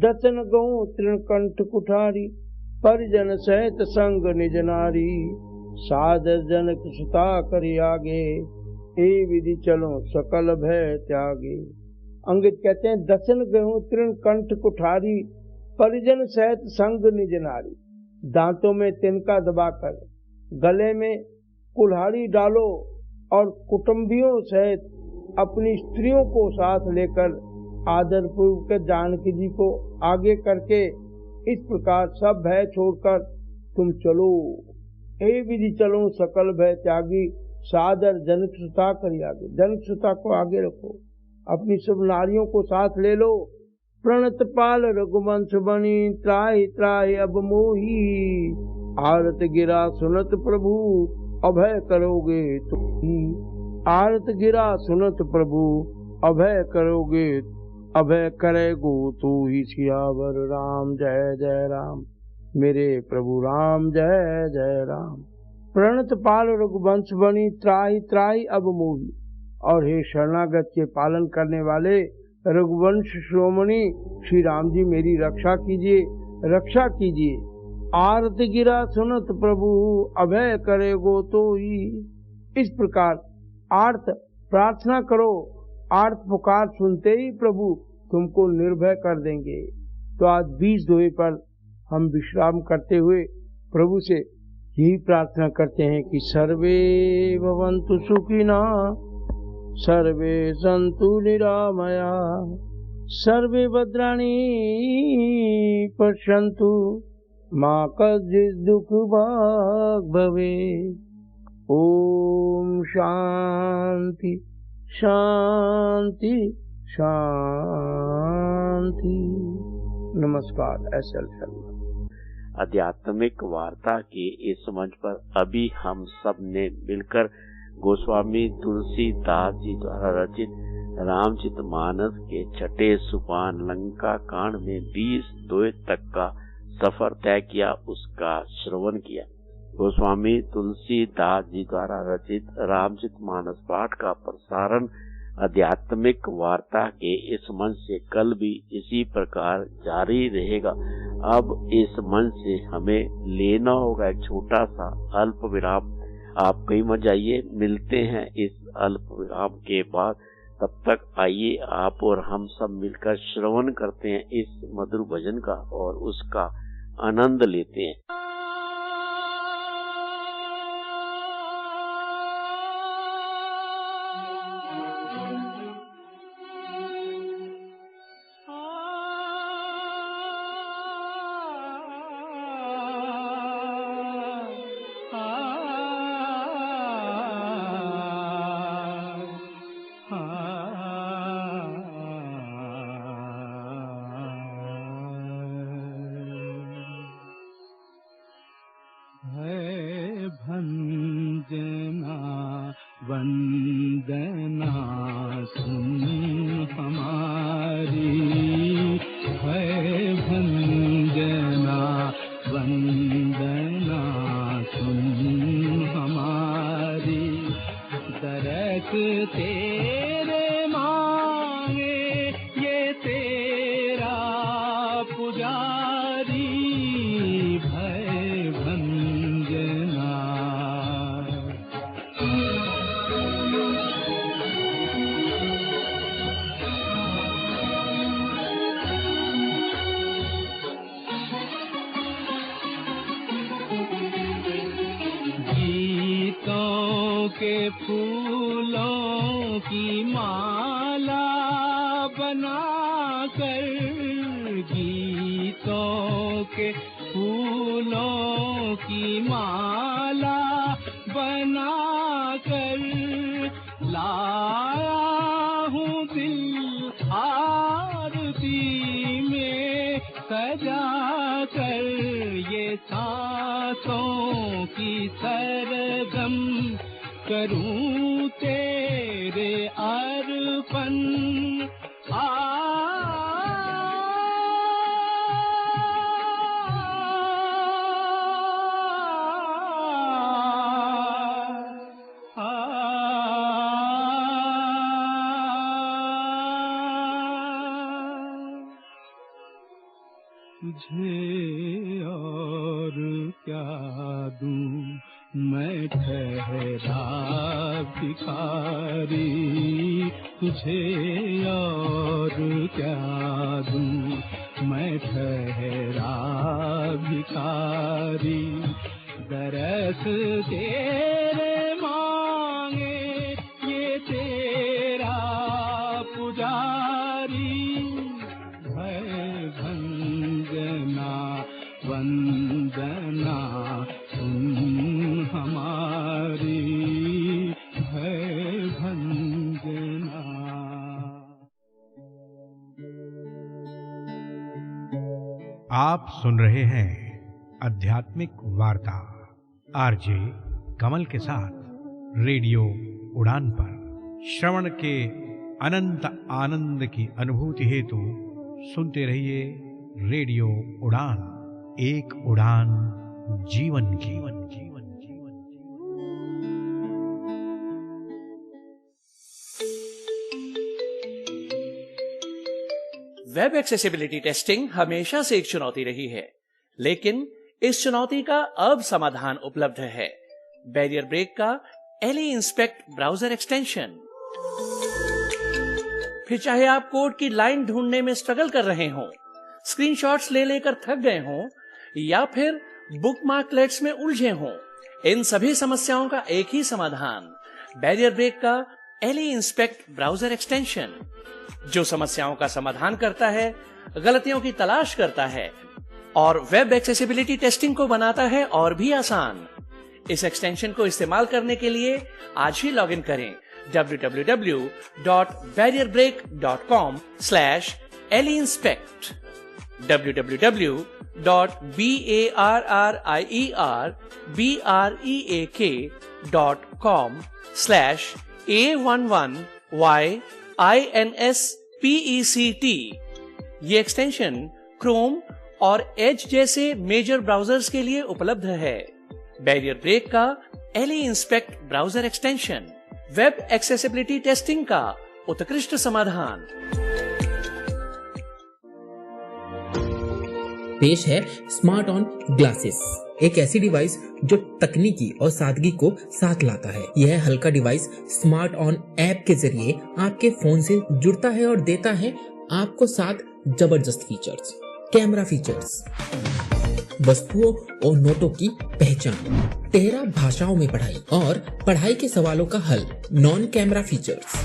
दसन गऊ तृणकंठ कुठारी, परिजन सहित संग निज नारी। सादर जनक सुता करी आगे, ए विधि चलो सकल भय त्यागे। अंगद कहते हैं दसन गऊ तृणकंठ कुठारी, परिजन सहित संग निज नारी। दांतों में तिनका दबाकर, गले में कुल्हाड़ी डालो और कुटुंबियों सहित अपनी स्त्रियों को साथ लेकर आदर पूर्वक जानकी जी को आगे करके इस प्रकार सब भय छोड़कर तुम चलो। ए विधि चलो सकल भय त्यागी, सादर जनक सुता करी आगे। जनक सुता को आगे रखो, अपनी सब नारियों को साथ ले लो। प्रणत पाल रघुवंश बनी, त्राहि त्राहि अब मोही। आरत गिरा सुनत प्रभु अभय करोगे तो ही। आरत गिरा सुनत प्रभु अभय करोगे, अभय करेगो तो ही। सियावर राम जय जय राम, मेरे प्रभु राम जय जय राम। प्रणत पाल रघुवंश बनी त्राहि त्राहि अब मोहि। और हे शरणागत के पालन करने वाले रघुवंश शिरोमणि श्री राम जी मेरी रक्षा कीजिए, रक्षा कीजिए। आरत गिरा सुनत प्रभु अभय करेगो तो ही। इस प्रकार आर्त प्रार्थना करो, आर्त पुकार सुनते ही प्रभु तुमको निर्भय कर देंगे। तो आज 20 दोहे पर हम विश्राम करते हुए प्रभु से यही प्रार्थना करते हैं कि सर्वे भवन्तु सुखिनः, सर्वे सन्तु निरामया, सर्वे भद्राणि पश्यन्तु, मा कश्चित् दुःख भाग् भवेत्। ओम शांति शांति शांति। नमस्कार। SL शर्मा। आध्यात्मिक वार्ता के इस मंच पर अभी हम सब ने मिलकर गोस्वामी तुलसीदास जी द्वारा रचित रामचरितमानस के छठे सोपान लंका कांड में 20 दोहे तक का सफर तय किया, उसका श्रवण किया। गोस्वामी तुलसीदास जी द्वारा रचित रामचरितमानस पाठ का प्रसारण आध्यात्मिक वार्ता के इस मंच से कल भी इसी प्रकार जारी रहेगा। अब इस मंच से हमें लेना होगा एक छोटा सा अल्प विराम। आप कहीं मत जाइए, मिलते हैं इस अल्प विराम के बाद। तब तक आइए आप और हम सब मिलकर श्रवण करते हैं इस मधुर भजन का और उसका आनंद लेते हैं। भंजना वंदना सुन हमारी, है भंजना वंदना सुन हमारी। दरस तेरे मांगे ये तेरा पुजारी, भय भंजना। गीतों के फूलों की माला बनाकर, गीतों के फूलों की माला बनाकर लाया हूँ दिल आरती में सजा कर। ये सांसों की सरगम करूं तेरे अर्पण। तुझे और क्या दूं मैं ठहरा भिखारी, तुझे और क्या दूं मैं ठहरा भिखारी। दरस तेरे मांगे ये तेरा पुजारी, है भंजना वंदना सुन हमारी, है भंजना। आप सुन रहे हैं आध्यात्मिक वार्ता आरजे कमल के साथ रेडियो उड़ान पर श्रवण के अनंत आनंद की अनुभूति हेतु सुनते रहिए रेडियो उड़ान। एक उड़ान जीवन की। वेब एक्सेसिबिलिटी टेस्टिंग हमेशा से एक चुनौती रही है, लेकिन इस चुनौती का अब समाधान उपलब्ध है। बैरियर ब्रेक का LE इंस्पेक्ट ब्राउजर एक्सटेंशन। फिर चाहे आप कोड की लाइन ढूंढने में स्ट्रगल कर रहे हों, स्क्रीनशॉट्स ले लेकर थक गए हों, या फिर बुकमार्कलेट्स में उलझे हों, इन सभी समस्याओं का एक ही समाधान, बैरियर ब्रेक का LE इंस्पेक्ट ब्राउजर एक्सटेंशन, जो समस्याओं का समाधान करता है, गलतियों की तलाश करता है और वेब एक्सेसिबिलिटी टेस्टिंग को बनाता है और भी आसान। इस एक्सटेंशन को इस्तेमाल करने के लिए आज ही लॉगिन करें www.barrierbreak.com/LEinspect www.barrierbreak.com/A11YINSPECT। ये एक्सटेंशन क्रोम और एज जैसे मेजर ब्राउजर्स के लिए उपलब्ध है। बैरियर ब्रेक का LE inspect browser extension, web accessibility testing का उत्कृष्ट समाधान। पेश है स्मार्ट ऑन ग्लासेस, एक ऐसी डिवाइस जो तकनीकी और सादगी को साथ लाता है। यह हल्का डिवाइस स्मार्ट ऑन ऐप के जरिए आपके फोन से जुड़ता है और देता है आपको 7 जबरदस्त फीचर्स। कैमरा फीचर्स, वस्तुओं और नोटों की पहचान, 13 भाषाओं में पढ़ाई और पढ़ाई के सवालों का हल। Non camera features,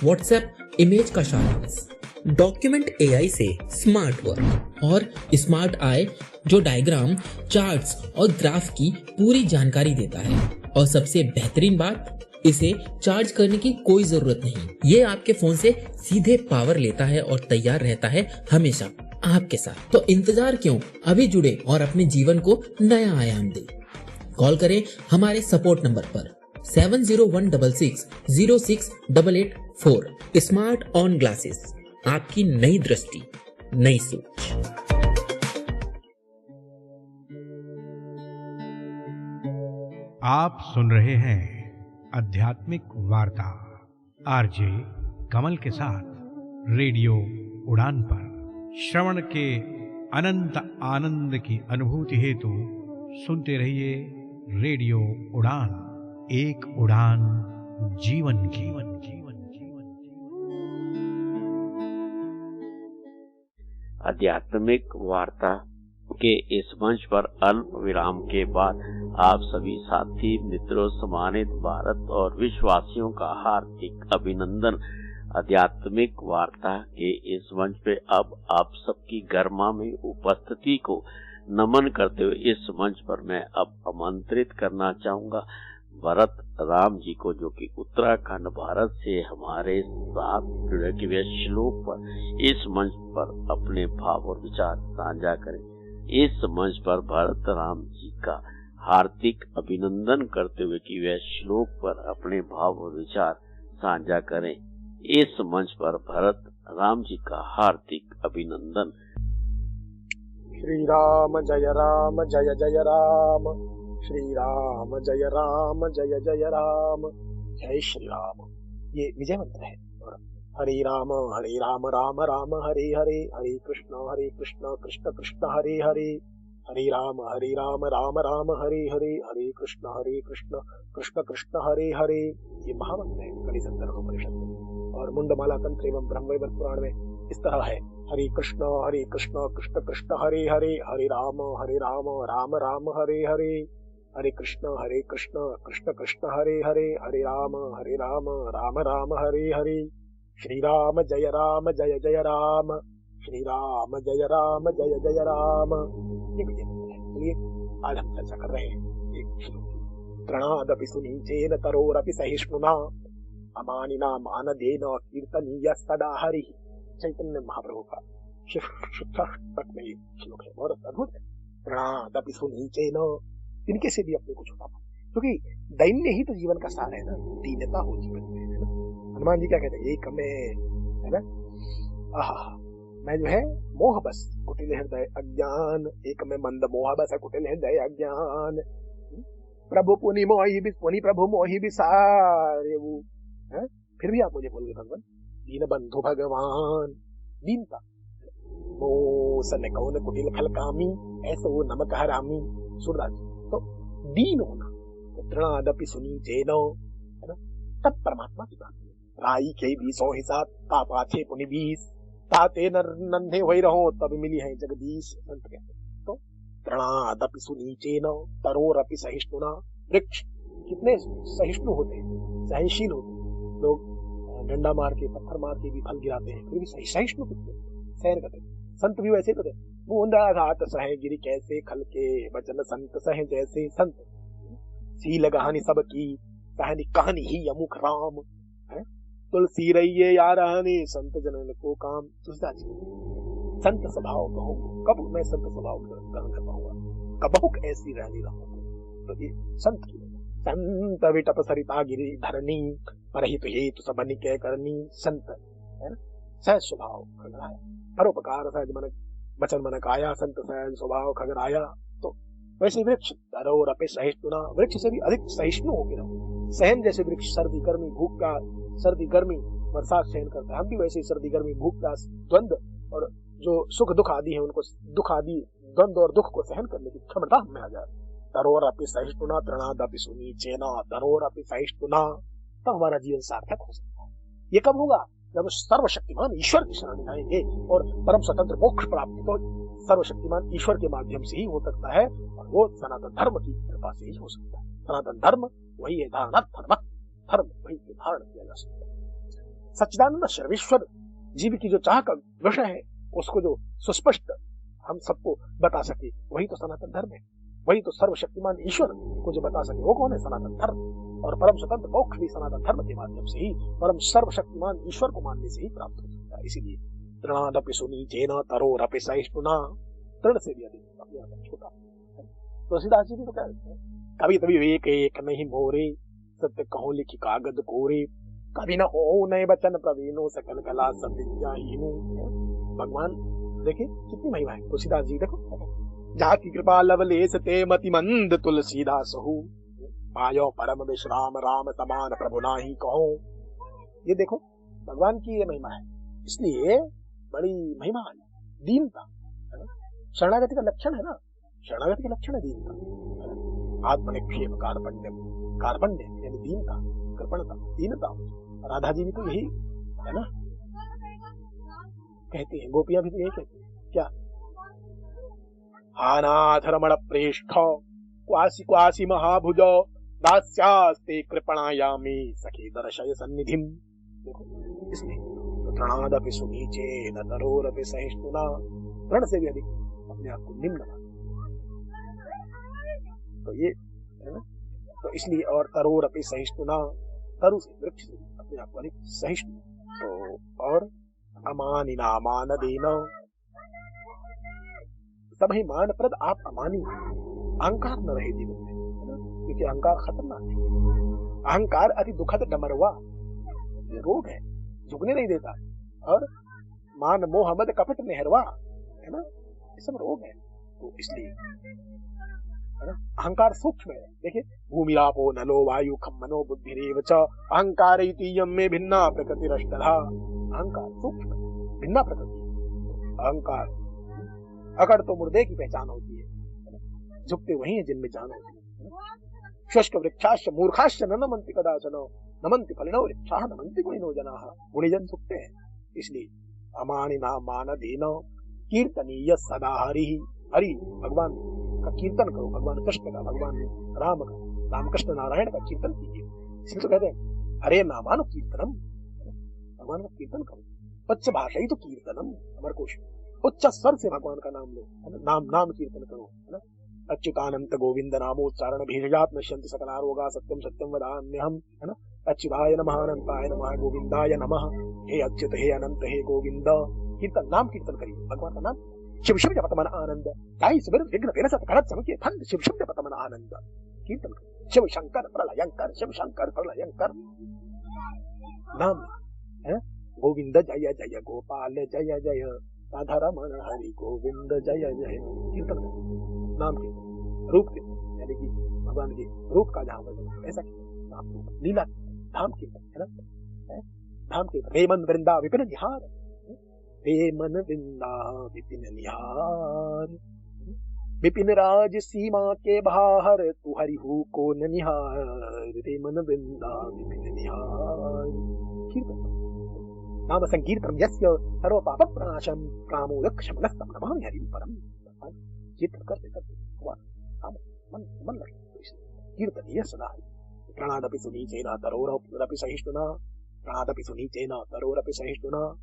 WhatsApp image का सारांश, डॉक्यूमेंट AI से स्मार्ट वर्क और स्मार्ट आई जो डायग्राम, चार्ट्स और ग्राफ की पूरी जानकारी देता है। और सबसे बेहतरीन बात, इसे चार्ज करने की कोई जरूरत नहीं। ये आपके फोन से सीधे पावर लेता है और तैयार रहता है हमेशा आपके साथ। तो इंतजार क्यों, अभी जुड़े और अपने जीवन को नया आयाम दे। कॉल करें हमारे सपोर्ट नंबर पर 7016606884। स्मार्ट ऑन ग्लासेस, आपकी नई दृष्टि, नई सोच। आप सुन रहे हैं आध्यात्मिक वार्ता आरजे कमल के साथ रेडियो उड़ान पर श्रवण के अनंत आनंद की अनुभूति हेतु सुनते रहिए रेडियो उड़ान। एक उड़ान जीवन की। आध्यात्मिक वार्ता के इस मंच पर अल्प विराम के बाद आप सभी साथी मित्रों, सम्मानित भारत और विश्ववासियों का हार्दिक अभिनंदन। आध्यात्मिक वार्ता के इस मंच पे अब आप सबकी गर्मा में उपस्थिति को नमन करते हुए इस मंच पर मैं अब आमंत्रित करना चाहूंगा भरत राम जी को, जो कि उत्तराखंड भारत से हमारे साथ जुड़े हुए श्लोक पर इस मंच पर अपने भाव और विचार साझा करें। इस मंच पर भरत राम जी का हार्दिक अभिनंदन करते हुए कि वे श्लोक पर अपने भाव और विचार साझा करें। इस मंच पर भरत राम जी का हार्दिक अभिनंदन। श्री राम जय जय राम, श्री राम जय जय राम, जय श्री राम। ये विजय मंत्र है। हरे राम राम राम हरे हरे, हरे कृष्ण कृष्ण कृष्ण हरे हरे, हरे राम राम राम हरे हरे, हरे कृष्ण कृष्ण कृष्ण हरे हरे। ये महामंत्र है कलि संदर्भोपनिषद में। और मुंडमाला तंत्र एवं ब्रह्मवैवर्त पुराण में इस तरह है, हरे कृष्ण कृष्ण कृष्ण हरे हरे, हरे राम राम राम हरे हरे, हरे कृष्ण कृष्ण कृष्ण हरे हरे, हरे राम राम राम हरे हरे। श्री राम जय जय राम, श्री राम जय जय राम। ये विजय मंत्र है। चलिए आज हम चर्चा कर रहे हैं एक श्लोक। त्रणादपि सुनीचेन तरोरपि सहिष्णुना, अमानिना मानदेन कीर्तनीय सदा हरिः। चैतन्य महाप्रभु का शिव में ये श्लोक है, बहुत अद्भुत है। तृणादपि सुनीचेन, इनके से भी अपने को छुपा, क्योंकि दैन्य ही तो जीवन का सार है ना, दीनता हो जीवन में, है ना। हनुमान जी क्या कहते हैं, एक में, है ना, मैं जो है मोह बस कुटिल हृदय अज्ञान, एक में मंद मोह बस कुटिल हृदय अज्ञान, प्रभु पुनि मोहि पुनि प्रभु मोहि बिसारे वो, है। फिर भी आप मुझे बोल गए भगवान, दीन बंधु भगवान, दीनता, मोह सन कौन कुटिल खल कामी, ऐसे वो नमक हरामी, सूरदास। तो दीन होना, तो तृणादपि सुनीचेन, है ना, तब परमात्मा की बात है। राई के 20 हिसाब पापा थे पुनि 20, ताते नन्हे वही रहो तब मिली है जगदीश, संत कहते। तो तृणादपि सुनीचेन तरोरपि सहिष्णुना, वृक्ष कितने सहिष्णु होते हैं, सहनशील होते हैं। लोग डंडा मार के पत्थर मार के भी फल गिराते हैं, फिर भी सहिष्णु कितने सहन करते हैं। संत भी वैसे करते, बूंदा घाट सहे गिरी कैसे, खल के वचन संत सहे जैसे। संत सील गहानी सबकी, सहनी कहानी ही अमुख राम, है। तुलसी रहिए यारानी, संत जनन को काम। तुलसीदास जी, संत स्वभाव कहो, कब मैं संत स्वभाव ग्रहण कर पाऊंगा, कबहुक ऐसी रहनी रहूंगा। तो ये संत की, संत विटप सरिता गिरी धरनी, परहित हेतु सबनि के करनी। संत, है ना, सहज स्वभाव खगराया, परोपकार सहज मन वचन मन काया, संत सहज स्वभाव खगराया। तो वैसे वृक्ष तरोरपि सहिष्णुना, वृक्ष से भी अधिक सहिष्णु होकर रहो। सहन जैसे वृक्ष सर्दी गर्मी भूख का, सर्दी गर्मी बरसात सहन करता है, हम भी वैसे ही सर्दी गर्मी भूख प्यास द्वंद और जो सुख दुख आदि है, उनको दुख आदि द्वंद और दुख को सहन करने की क्षमता हमें आ जाए। तरोरपि सहिष्णुना तृणादपि सुनीचेन तरोरपि सहिष्णुना, तब हमारा जीवन सार्थक हो सकता है। ये कब होगा, जब सर्वशक्तिमान ईश्वर की शरण जाएंगे और परम स्वतंत्र मोक्ष प्राप्त, तो सर्वशक्तिमान ईश्वर के माध्यम से ही हो सकता है, और वो सनातन धर्म की कृपा से ही हो सकता है। सनातन धर्म वही है, धारण धर्म, धर्म वही धारण किया जा सकता है। सच्चिदानंद सर्वेश्वर जीव की जो चाह का विषय है, उसको जो सुस्पष्ट हम सबको बता सके, वही तो सनातन धर्म है। वही तो सर्वशक्तिमान ईश्वर को जो बता सके, वो कौन है, सनातन धर्म। और परम स्वतंत्र मोक्ष भी सनातन धर्म के माध्यम से ही, परम सर्वशक्तिमान ईश्वर को मानने से ही प्राप्त हो सकता है। इसीलिए तृणादपि सुनीचेन तरोरपि सहिष्णुना, तृण से भी अधिक अपने छोटा। तुलसीदास जी भी तो कहते हैं, कभी तभी विवेक एक नहीं मोरे, सत्य कहो लिखी कागद कोरे, कभी न हो नए बचन प्रवीणो, सकल कला सब विद्याहीनो। भगवान देखिए कितनी महिमा है। तुलसीदास जी देखो, जहाँ की कृपा लवलेश ते मति मंद तुलसीदास हो, पायो परम विश्राम राम समान प्रभु नाही कहो। ये देखो भगवान की ये महिमा है, इसलिए बड़ी महिमा है। दीनता शरणागति का लक्षण है ना, शरणागति का लक्षण है दीनता। आत्मनिक्षेप कार्पण्य यानी दीनता, कृपणता, दीनता। राधा जी भी तो यही है ना कहती है, गोपियां भी तो यही कहती है। क्या, हानाथ रमण प्रेष्ठ क्वासी क्वासी महाभुज, दास्यास्ते कृपणायामी सखी दर्शय सन्निधिम। देखो इसलिए तृणादपि सुनीचेन तरोरपि सहिष्णुना, तृण से भी अधिक अपने आप को निम्न माना। तो ये है ना, तो इसलिए, और तरोरपि सहिष्णुना, तरु से वृक्ष से अपने आप को अधिक सहिष्णु। तो और अमानिना मान देना, सब ही मान प्रद, आप अमानी, अहंकार न रहे जीवन में, क्योंकि अहंकार खतरनाक है। अहंकार अति दुखद डमरवा, ये रोग है, झुकने नहीं देता। और मान मोह मद कपट मेहरवा, है ना, ये सब रोग है। तो इसलिए है ना, अहंकार सूक्ष्म है। देखिए, भूमिरापो नलो वायु खम मनो बुद्धिरेव च अहंकार इतीयम में भिन्ना प्रकृति रष्टधा। अहंकार सूक्ष्म, भिन्ना प्रकृति। अहंकार अकड़ तो मुर्दे की पहचान होती है, झुकते वही है जिनमें जान होती है। शुष्क वृक्षाश्च मूर्खाश्च न नमन्ति कदाचन, नमन्ति फलिनो वृक्षाः नमन्ति गुणिनो जनाः। गुणीजन झुकते हैं। इसलिए अमानिना मान देना, कीर्तनीय सदा हरि। हरि भगवान का कीर्तन करो, भगवान कृष्ण का, भगवान राम का, रामकृष्ण नारायण का कीर्तन कीजिए। इसलिए तो कहते हैं हरे नामानु कीर्तनम, भगवान का कीर्तन करो। उच्च भाषा ही तो कीर्तनम, अमर कोश, उच्च स्वर से भगवान का नाम लो, नाम नाम कीर्तन करो, है ना। अच्युतानंत गोविंद नामोच्चारण भेषजात नश्यन्ति सकला रोगा, सत्यम सत्यम वदाम्यहम्, है ना। अच्युताय नमः, अनंताय नमः, गोविंदाय नमः। हे अच्युत, हे अनंत, हे गोविंद, कीर्तन, नाम कीर्तन करिए भगवान का नाम। शिव शिव जपत मन आनंद, जाई सुमिर विघ्न विरसत कणत समके फंद, शिव शिव जपत मन आनंद। कीर्तन शिव शंकर प्रलयंकर, शिव शंकर प्रलयंकर। नाम है गोविंद जय जय गोपाल जय जय, राधा रमण हरि गोविंद जय जय। कीर्तन नाम कीर्तन, रूप कीर्तन यानी कि भगवान के रूप का जहाँ वर्णन, ऐसा कीर्तन नाम कीर्तन, लीला धाम कीर्तन है ना, धाम कीर्तन। हे मन वृंदा विपिन निहार, हे मन वृंदा विपिन निहार, विपिन राज सीमा के बाहर, तू हरि हु को न निहार, हे मन वृंदा विपिन निहार। कीर्तन नाम संकीर्तन यस्य सर्व पाप प्रणाशम, कामोदक शमनस्तम नमामि हरिं परम। कीर्तन करते करते भगवान मन मन लगे कीर्तन ये सदा। प्रणादपि सुनीचेन तरोरपि सहिष्णुना, प्रणादपि सुनीचेन तरोरपि सहिष्णुना,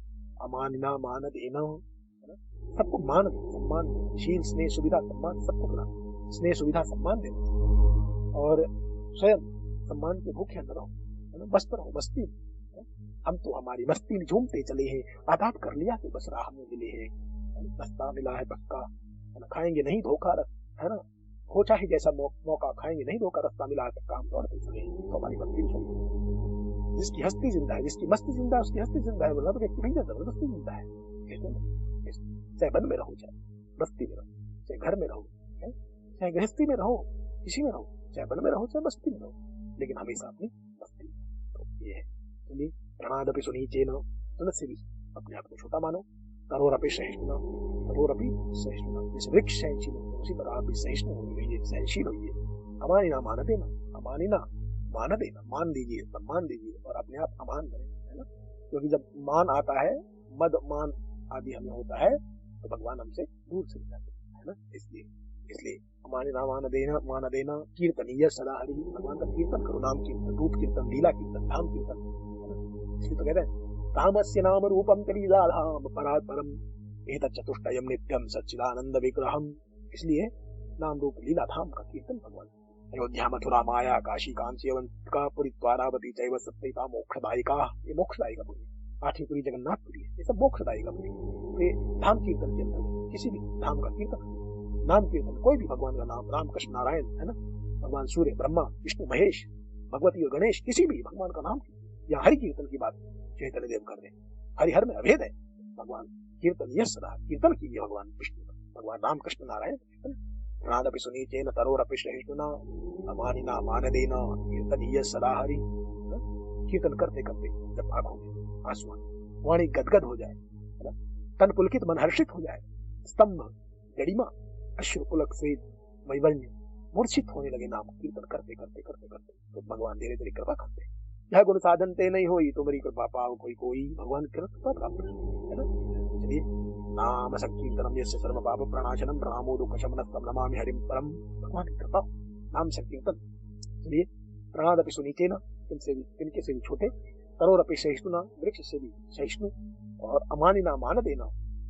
अमानिना मानदेन। सबको मान सम्मान, शील स्नेह सुविधा सम्मान सबको बना, स्नेह सुविधा सम्मान देना, और स्वयं सम्मान के भूखे न रहो, मस्त रहो, मस्ती। हम तो हमारी मस्ती में झूमते चले हैं, आघात कर लिया तो बस राह में मिले हैं, रास्ता मिला है पक्का, खाएंगे नहीं धोखा, है ना, हो चाहे जैसा मौका, खाएंगे नहीं धोखा, रास्ता मिला है पक्का, हम दौड़ते चले हैं, तो हमारी मस्ती में चले। जिसकी हस्ती जिंदा है, जिसकी मस्ती जिंदा है, उसकी हस्ती जिंदा है, बोला तो व्यक्ति नहीं जबरदस्ती जिंदा है। चाहे वन में रहो, चाहे बस्ती में रहो, चाहे घर में रहो, चाहे गृहस्थी में रहो, किसी में रहो, चाहे वन में रहो, चाहे बस्ती में रहो, लेकिन हमेशा अपनी बस्ती। तो ये है, चलिए प्रणादपि सुनीचेन, तुरंत से भी अपने आप को छोटा मानो, तरोरपि सहिष्णुना, तरोरपि सहिष्णुना, जैसे वृक्ष सहनशील होते हैं उसी तरह आप भी सहिष्णु होइए, सहनशील होइए। अमानिना मान देना, अमानिना मान देना, मान दीजिए, सम्मान दीजिए, और अपने आप अमान बने, है ना, क्योंकि जब मान आता है, मद मान आदि हमें होता है, तो भगवान हमसे दूर चले जाते हैं, है ना। इसलिए अमानिना मान देना, कीर्तनीय सदा हरि, भगवान का कीर्तन करो, नाम कीर्तन, रूप कीर्तन, लीला कीर्तन, धाम कीर्तन। इसलिए तो कहते हैं रामस्य नाम रूपम कलीलाधाम परात् परम, एतत् चतुष्टयम् नित्यम सच्चिदानंद विग्रहम। इसलिए नाम रूप लीला धाम का कीर्तन भगवान। अयोध्या मथुरा माया काशी कांची अवंतिका पुरी द्वारावती चैव सप्तैका मोक्षदायिका, ये मोक्षदायिका पुरी, आठवीं पुरी जगन्नाथपुरी, ये सब मोक्षदायिका पुरी। ये धाम कीर्तन के अंदर किसी भी धाम का कीर्तन, नाम कीर्तन, कोई भी भगवान का नाम, राम कृष्ण नारायण, है ना, भगवान सूर्य ब्रह्मा विष्णु महेश भगवती और गणेश, किसी भी भगवान का नाम, या हरि कीर्तन की बात चैतन्य देव कर रहे, हरिहर में अभेद है भगवान। कीर्तन ये सदा कीर्तन कीजिए भगवान विष्णु, भगवान राम कृष्ण नारायण। प्रणादपि सुनीचेन तरोरपि सहिष्णुना, अमानिना मानदेन, कीर्तन ये सदा हरि। कीर्तन करते करते जब आंखों में आंसू आए, वाणी गदगद हो जाए, तन पुलकित मन हर्षित हो जाए, स्तंभ गरिमा अश्रु पुलक स्वेद वैवण्य मूर्छित होने लगे, नाम कीर्तन करते करते करते करते, तो भगवान धीरे धीरे कृपा करते। यह गुण साधन ते नहीं होई, तो मेरी कृपा पाओ कोई कोई, भगवान की कृपा प्राप्त है ना। चलिए नाम संकीर्तनम यस्य सर्व पाप प्रणाशनम, प्रणामो दुख शमनस्तम नमामि हरिं परम। भगवान की कृपा, नाम संकीर्तन। चलिए प्रणादपि सुनीचेन, इनके से भी छोटे, तरोरपि सहिष्णुना, वृक्ष से भी सहिष्णु, और अमानिना मान देना,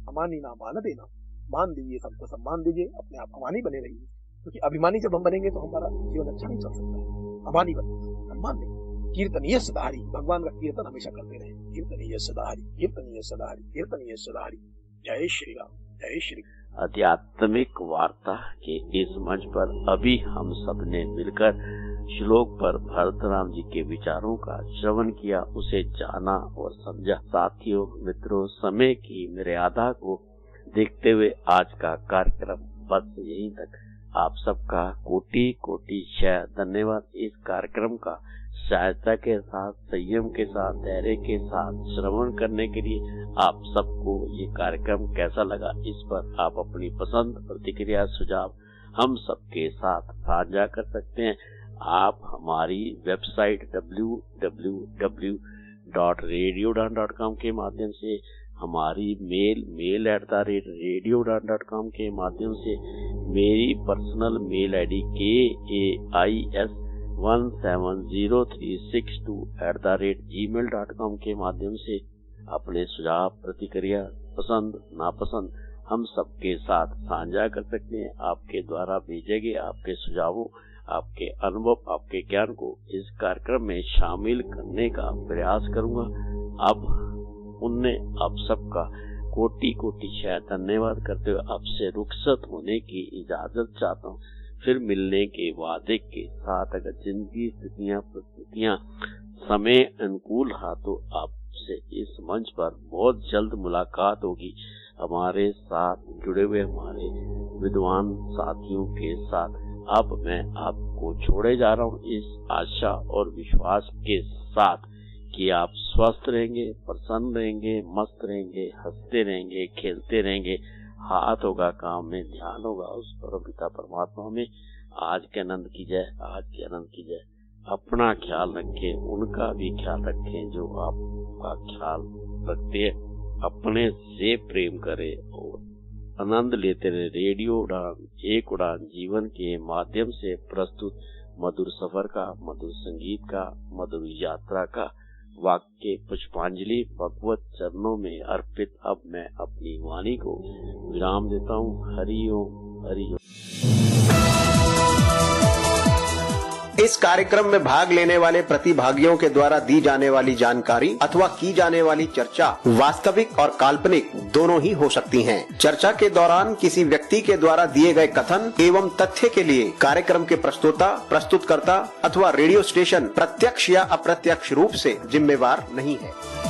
अमानिना मान देना, मान दीजिए, सबको सम्मान दीजिए, अपने आप अमानी बने रहिए, क्योंकि अभिमानी जब हम बनेंगे तो हमारा जीवन अच्छा नहीं चल सकता है। अमानी बने, सम्मान दें। कीर्तनीय सदा हरि, भगवान का कीर्तन हमेशा करते रहे। कीर्तनीय सदा हरि, कीर्तनीय सदा हरि, कीर्तनीय सदा हरि। जय श्री राम, जय श्री। आध्यात्मिक वार्ता के इस मंच पर अभी हम सब ने मिलकर श्लोक पर भरतराम जी के विचारों का श्रवण किया, उसे जाना और समझा। साथियों, मित्रों, समय की मर्यादा को देखते हुए आज का कार्यक्रम बस यहीं तक। आप सबका कोटि कोटि धन्यवाद। इस कार्यक्रम का सहायता के साथ, संयम के साथ, धैर्य के साथ श्रवण करने के लिए आप सबको ये कार्यक्रम कैसा लगा, इस पर आप अपनी पसंद, प्रतिक्रिया, सुझाव हम सबके साथ साझा कर सकते हैं। आप हमारी वेबसाइट www.radioudan.com के माध्यम से, हमारी mail@radioudan.com के माध्यम से, मेरी पर्सनल मेल आईडी KAIS170362@gmail.com के माध्यम से अपने सुझाव, प्रतिक्रिया, पसंद, नापसंद हम सबके साथ साझा कर सकते हैं। आपके द्वारा भेजे गए आपके सुझावों, आपके अनुभव, आपके ज्ञान को इस कार्यक्रम में शामिल करने का प्रयास करूंगा। अब उनने आप सबका कोटि कोटि शायद धन्यवाद करते हुए आपसे रुखसत होने की इजाजत चाहता हूँ। फिर मिलने के वादे के साथ अगर जिंदगी स्थितियाँ परिस्थितियाँ समय अनुकूल रहा तो आपसे इस मंच पर बहुत जल्द मुलाकात होगी। हमारे साथ जुड़े हुए हमारे विद्वान साथियों के साथ अब मैं आपको छोड़े जा रहा हूँ इस आशा और विश्वास के साथ कि आप स्वस्थ रहेंगे, प्रसन्न रहेंगे, मस्त रहेंगे, हंसते रहेंगे, खेलते रहेंगे। हाथ होगा काम में, ध्यान होगा उस परमपिता परमात्मा में। आज के आनंद की जय, आज के आनंद की जय। अपना ख्याल रखें, उनका भी ख्याल रखें जो आपका ख्याल रखते हैं। अपने से प्रेम करें और आनंद लेते रहे। रेडियो उड़ान, एक उड़ान जीवन के माध्यम से प्रस्तुत मधुर सफर का, मधुर संगीत का, मधुर यात्रा का वाक्य पुष्पांजलि भगवत चरणों में अर्पित। अब मैं अपनी वाणी को विराम देता हूँ। हरि ओम, हरि ओम। इस कार्यक्रम में भाग लेने वाले प्रतिभागियों के द्वारा दी जाने वाली जानकारी अथवा की जाने वाली चर्चा वास्तविक और काल्पनिक दोनों ही हो सकती हैं। चर्चा के दौरान किसी व्यक्ति के द्वारा दिए गए कथन एवं तथ्य के लिए कार्यक्रम के प्रस्तोता, प्रस्तुतकर्ता अथवा रेडियो स्टेशन प्रत्यक्ष या अप्रत्यक्ष रूप से जिम्मेवार नहीं है।